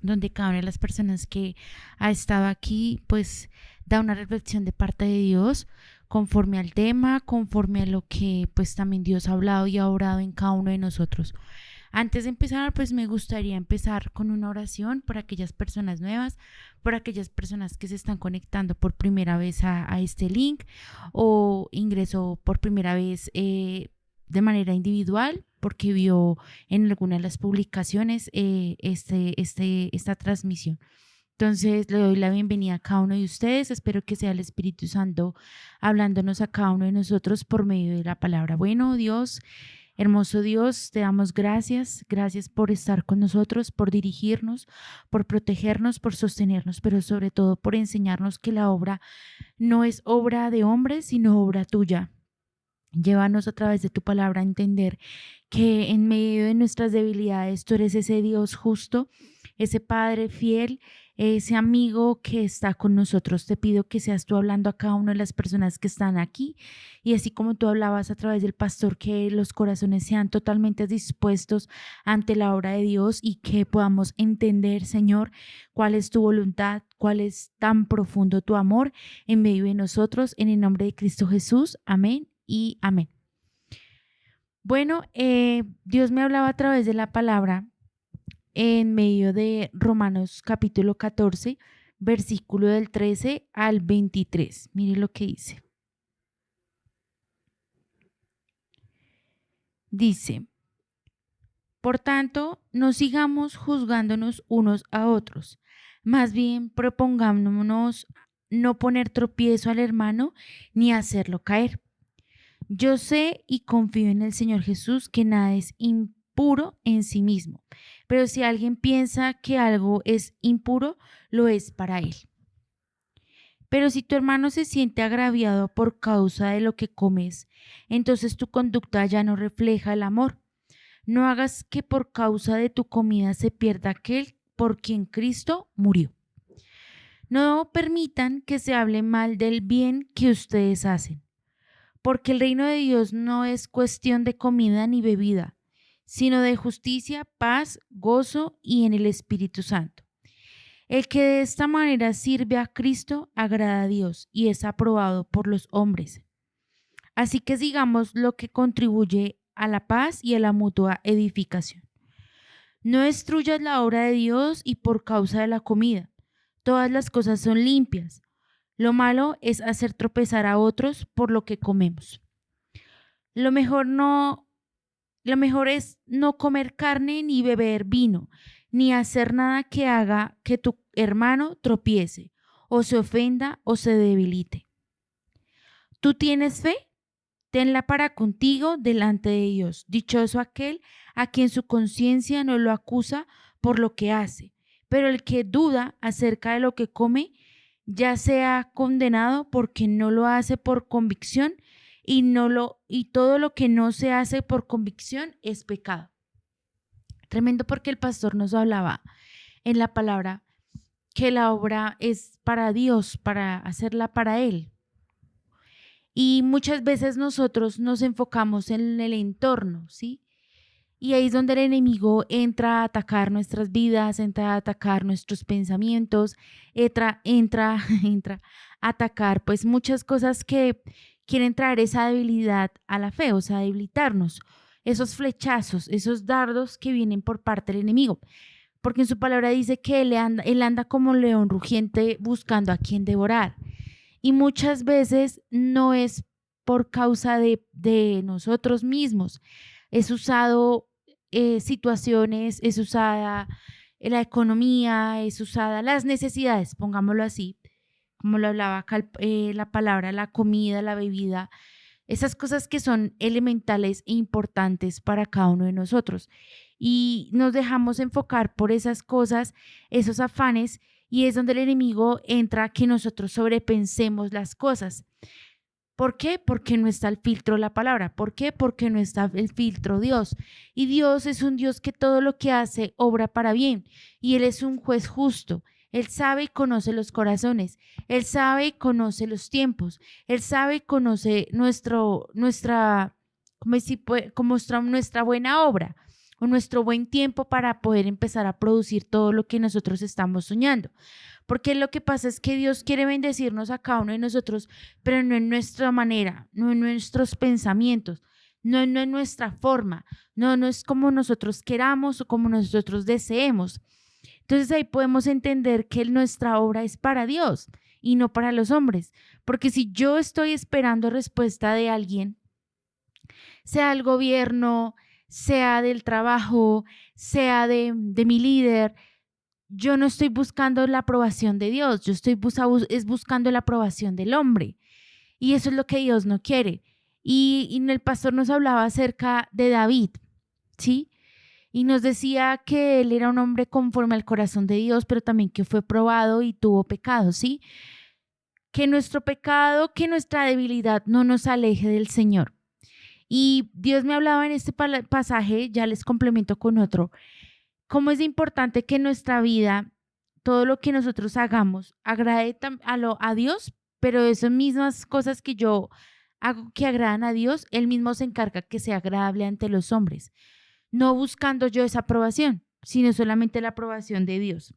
donde cada una de las personas que ha estado aquí, pues da una reflexión de parte de Dios conforme al tema, conforme a lo que pues también Dios ha hablado y ha orado en cada uno de nosotros. Antes de empezar, pues me gustaría empezar con una oración por aquellas personas nuevas, por aquellas personas que se están conectando por primera vez a este link o ingresó por primera vez de manera individual porque vio en alguna de las publicaciones esta transmisión. Entonces le doy la bienvenida a cada uno de ustedes. Espero que sea el Espíritu Santo hablándonos a cada uno de nosotros por medio de la palabra. Bueno, Dios, hermoso Dios, te damos gracias. Gracias por estar con nosotros, por dirigirnos, por protegernos, por sostenernos, pero sobre todo por enseñarnos que la obra no es obra de hombres, sino obra tuya. Llévanos a través de tu palabra a entender que en medio de nuestras debilidades tú eres ese Dios justo, ese Padre fiel, ese amigo que está con nosotros. Te pido que seas tú hablando a cada una de las personas que están aquí y así como tú hablabas a través del pastor, que los corazones sean totalmente dispuestos ante la obra de Dios y que podamos entender, Señor, cuál es tu voluntad, cuál es tan profundo tu amor en medio de nosotros. En el nombre de Cristo Jesús, amén y amén. Bueno, Dios me hablaba a través de la palabra en medio de Romanos capítulo 14, versículo del 13 al 23. Mire lo que dice. Dice: por tanto, no sigamos juzgándonos unos a otros, más bien propongámonos no poner tropiezo al hermano ni hacerlo caer. Yo sé y confío en el Señor Jesús que nada es impuro en sí mismo, pero si alguien piensa que algo es impuro, lo es para él. Pero si tu hermano se siente agraviado por causa de lo que comes, entonces tu conducta ya no refleja el amor. No hagas que por causa de tu comida se pierda aquel por quien Cristo murió. No permitan que se hable mal del bien que ustedes hacen, porque el reino de Dios no es cuestión de comida ni bebida, sino de justicia, paz, gozo y en el Espíritu Santo. El que de esta manera sirve a Cristo agrada a Dios y es aprobado por los hombres. Así que sigamos lo que contribuye a la paz y a la mutua edificación. No destruyas la obra de Dios y por causa de la comida. Todas las cosas son limpias. Lo malo es hacer tropezar a otros por lo que comemos. Lo mejor es no comer carne ni beber vino, ni hacer nada que haga que tu hermano tropiece, o se ofenda o se debilite. ¿Tú tienes fe? Tenla para contigo delante de Dios. Dichoso aquel a quien su conciencia no lo acusa por lo que hace, pero el que duda acerca de lo que come, ya sea condenado porque no lo hace por convicción y todo lo que no se hace por convicción es pecado. Tremendo, porque el pastor nos hablaba en la palabra que la obra es para Dios, para hacerla para Él. Y muchas veces nosotros nos enfocamos en el entorno, ¿sí? Y ahí es donde el enemigo entra a atacar nuestras vidas, entra a atacar nuestros pensamientos, entra a atacar pues muchas cosas que quieren traer esa debilidad a la fe, o sea, debilitarnos, esos flechazos, esos dardos que vienen por parte del enemigo. Porque en su palabra dice que él anda como león rugiente buscando a quien devorar. Y muchas veces no es por causa de nosotros mismos. Es usado situaciones, es usada la economía, es usada las necesidades, pongámoslo así, como lo hablaba acá la palabra, la comida, la bebida, esas cosas que son elementales e importantes para cada uno de nosotros. Y nos dejamos enfocar por esas cosas, esos afanes, y es donde el enemigo entra a que nosotros sobrepensemos las cosas. ¿Por qué? Porque no está el filtro la palabra. ¿Por qué? Porque no está el filtro Dios. Y Dios es un Dios que todo lo que hace obra para bien. Y Él es un juez justo. Él sabe y conoce los corazones. Él sabe y conoce los tiempos. Él sabe y conoce nuestra buena obra o nuestro buen tiempo para poder empezar a producir todo lo que nosotros estamos soñando. Porque lo que pasa es que Dios quiere bendecirnos a cada uno de nosotros, pero no en nuestra manera, no en nuestros pensamientos, no en nuestra forma, no es como nosotros queramos o como nosotros deseemos. Entonces ahí podemos entender que nuestra obra es para Dios y no para los hombres. Porque si yo estoy esperando respuesta de alguien, sea del gobierno, sea del trabajo, sea de mi líder, yo no estoy buscando la aprobación de Dios, yo estoy buscando la aprobación del hombre. Y eso es lo que Dios no quiere. Y el pastor nos hablaba acerca de David, ¿sí? Y nos decía que él era un hombre conforme al corazón de Dios, pero también que fue probado y tuvo pecado, ¿sí? Que nuestro pecado, que nuestra debilidad no nos aleje del Señor. Y Dios me hablaba en este pasaje, ya les complemento con otro, cómo es importante que en nuestra vida, todo lo que nosotros hagamos, agrade a Dios, pero esas mismas cosas que yo hago que agradan a Dios, Él mismo se encarga que sea agradable ante los hombres, no buscando yo esa aprobación, sino solamente la aprobación de Dios.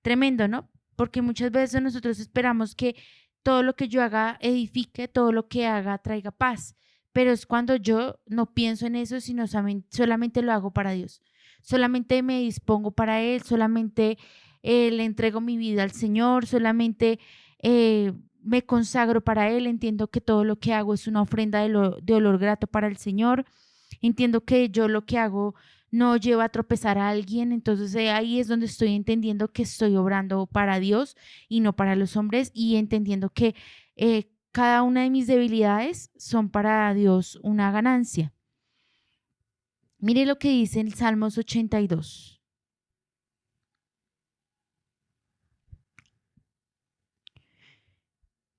Tremendo, ¿no? Porque muchas veces nosotros esperamos que todo lo que yo haga edifique, todo lo que haga traiga paz, pero es cuando yo no pienso en eso, sino solamente lo hago para Dios. Solamente me dispongo para Él, solamente le entrego mi vida al Señor, solamente me consagro para Él. Entiendo que todo lo que hago es una ofrenda de olor grato para el Señor. Entiendo que yo lo que hago no lleva a tropezar a alguien, entonces ahí es donde estoy entendiendo que estoy obrando para Dios y no para los hombres, y entendiendo que cada una de mis debilidades son para Dios una ganancia. Mire lo que dice el Salmos 82.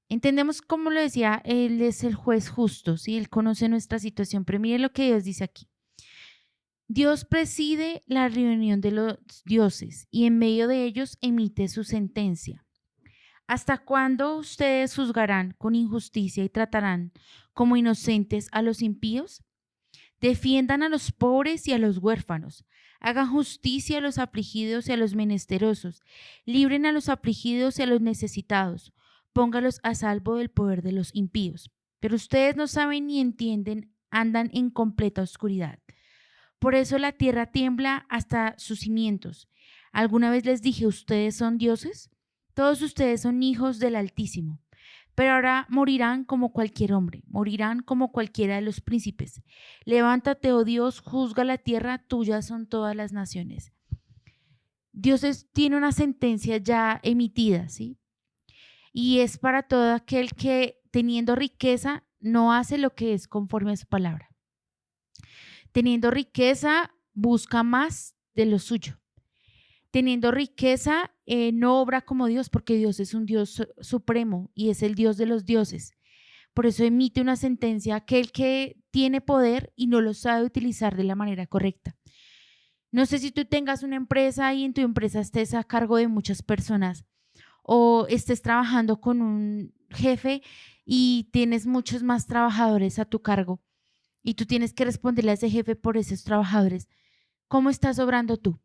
Entendemos, como lo decía, Él es el juez justo, ¿sí? Él conoce nuestra situación, pero mire lo que Dios dice aquí. Dios preside la reunión de los dioses y en medio de ellos emite su sentencia. ¿Hasta cuándo ustedes juzgarán con injusticia y tratarán como inocentes a los impíos? Defiendan a los pobres y a los huérfanos, Hagan justicia a los afligidos y a los menesterosos. Libren a los afligidos y a los necesitados. Póngalos a salvo del poder de los impíos. Pero ustedes no saben ni entienden, andan en completa oscuridad. Por eso la tierra tiembla hasta sus cimientos. ¿Alguna vez les dije, ustedes son dioses? Todos ustedes son hijos del Altísimo. Pero ahora morirán como cualquier hombre, morirán como cualquiera de los príncipes. Levántate, oh Dios, juzga la tierra, tuyas son todas las naciones. Dios tiene una sentencia ya emitida, ¿sí? Y es para todo aquel que, teniendo riqueza, no hace lo que es conforme a su palabra. Teniendo riqueza, busca más de lo suyo. Teniendo riqueza, no obra como Dios, porque Dios es un Dios supremo y es el Dios de los dioses. Por eso emite una sentencia aquel que tiene poder y no lo sabe utilizar de la manera correcta. No sé si tú tengas una empresa y en tu empresa estés a cargo de muchas personas o estés trabajando con un jefe y tienes muchos más trabajadores a tu cargo y tú tienes que responderle a ese jefe por esos trabajadores. ¿Cómo estás obrando tú?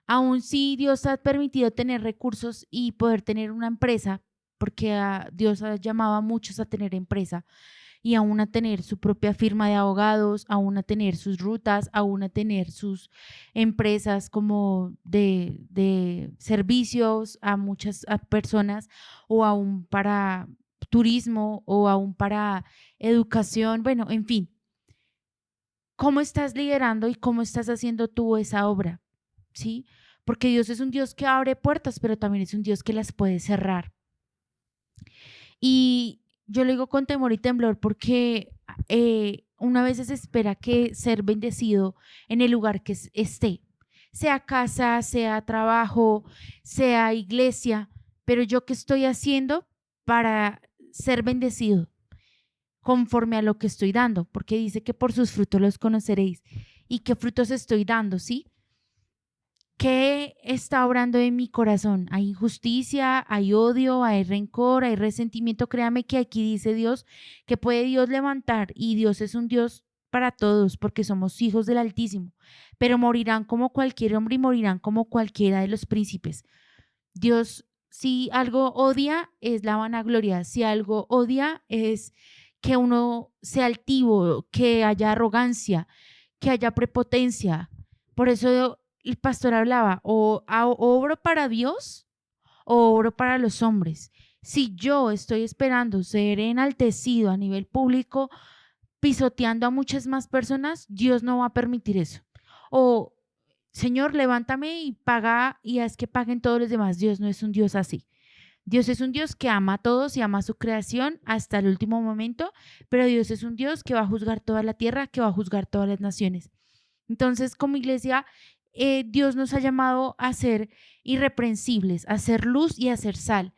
Aún si Dios ha permitido tener recursos y poder tener una empresa, porque Dios ha llamado a muchos a tener empresa y aún a tener su propia firma de abogados, aún a tener sus rutas, aún a tener sus empresas como de servicios a muchas personas o aún para turismo o aún para educación, bueno, en fin. ¿Cómo estás liderando y cómo estás haciendo tú esa obra? ¿Sí? Porque Dios es un Dios que abre puertas, pero también es un Dios que las puede cerrar. Y yo lo digo con temor y temblor porque una vez se espera que ser bendecido en el lugar que esté, sea casa, sea trabajo, sea iglesia, pero yo qué estoy haciendo para ser bendecido conforme a lo que estoy dando, porque dice que por sus frutos los conoceréis. ¿Y qué frutos estoy dando? ¿Sí? ¿Qué está obrando en mi corazón? Hay injusticia, hay odio, hay rencor, hay resentimiento. Créame que aquí dice Dios que puede Dios levantar y Dios es un Dios para todos porque somos hijos del Altísimo, pero morirán como cualquier hombre y morirán como cualquiera de los príncipes. Dios, si algo odia es la vanagloria, si algo odia es que uno sea altivo, que haya arrogancia, que haya prepotencia. Por eso el pastor hablaba, o obro para Dios o obro para los hombres. Si yo estoy esperando ser enaltecido a nivel público, pisoteando a muchas más personas, Dios no va a permitir eso. O, Señor, levántame y paga y haz que paguen todos los demás. Dios no es un Dios así. Dios es un Dios que ama a todos y ama a su creación hasta el último momento, pero Dios es un Dios que va a juzgar toda la tierra, que va a juzgar todas las naciones. Entonces, como iglesia, Dios nos ha llamado a ser irreprensibles, a ser luz y a ser sal,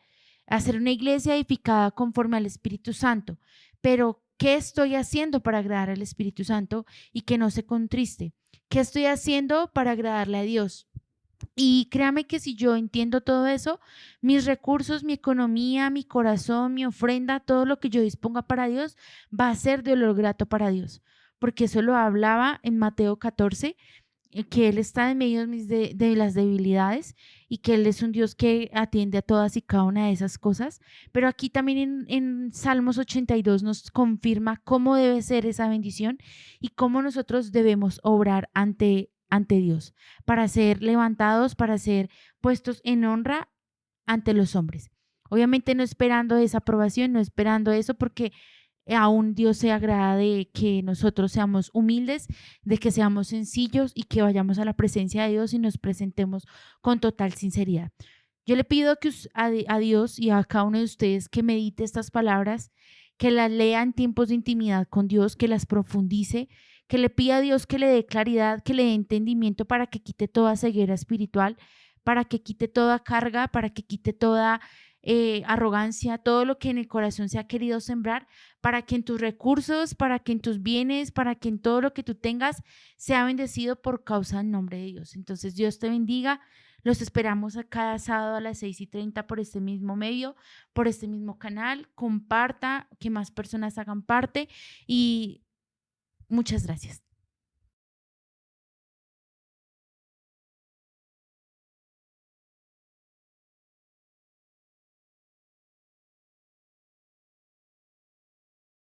a ser una iglesia edificada conforme al Espíritu Santo. Pero, ¿qué estoy haciendo para agradar al Espíritu Santo y que no se contriste? ¿Qué estoy haciendo para agradarle a Dios? Y créame que si yo entiendo todo eso, mis recursos, mi economía, mi corazón, mi ofrenda, todo lo que yo disponga para Dios va a ser de olor grato para Dios. Porque eso lo hablaba en Mateo 14, que Él está en medio de las debilidades y que Él es un Dios que atiende a todas y cada una de esas cosas. Pero aquí también en Salmos 82 nos confirma cómo debe ser esa bendición y cómo nosotros debemos obrar ante Dios para ser levantados, para ser puestos en honra ante los hombres. Obviamente no esperando esa aprobación, no esperando eso, porque aún Dios se agrada de que nosotros seamos humildes, de que seamos sencillos y que vayamos a la presencia de Dios y nos presentemos con total sinceridad. Yo le pido que a Dios y a cada uno de ustedes que medite estas palabras, que las lea en tiempos de intimidad con Dios, que las profundice, que le pida a Dios que le dé claridad, que le dé entendimiento para que quite toda ceguera espiritual, para que quite toda carga, para que quite toda arrogancia, todo lo que en el corazón se ha querido sembrar, para que en tus recursos, para que en tus bienes, para que en todo lo que tú tengas sea bendecido por causa del nombre de Dios. Entonces Dios te bendiga. Los esperamos a cada sábado a las 6:30 por este mismo medio, por este mismo canal. Comparta, que más personas hagan parte y muchas gracias.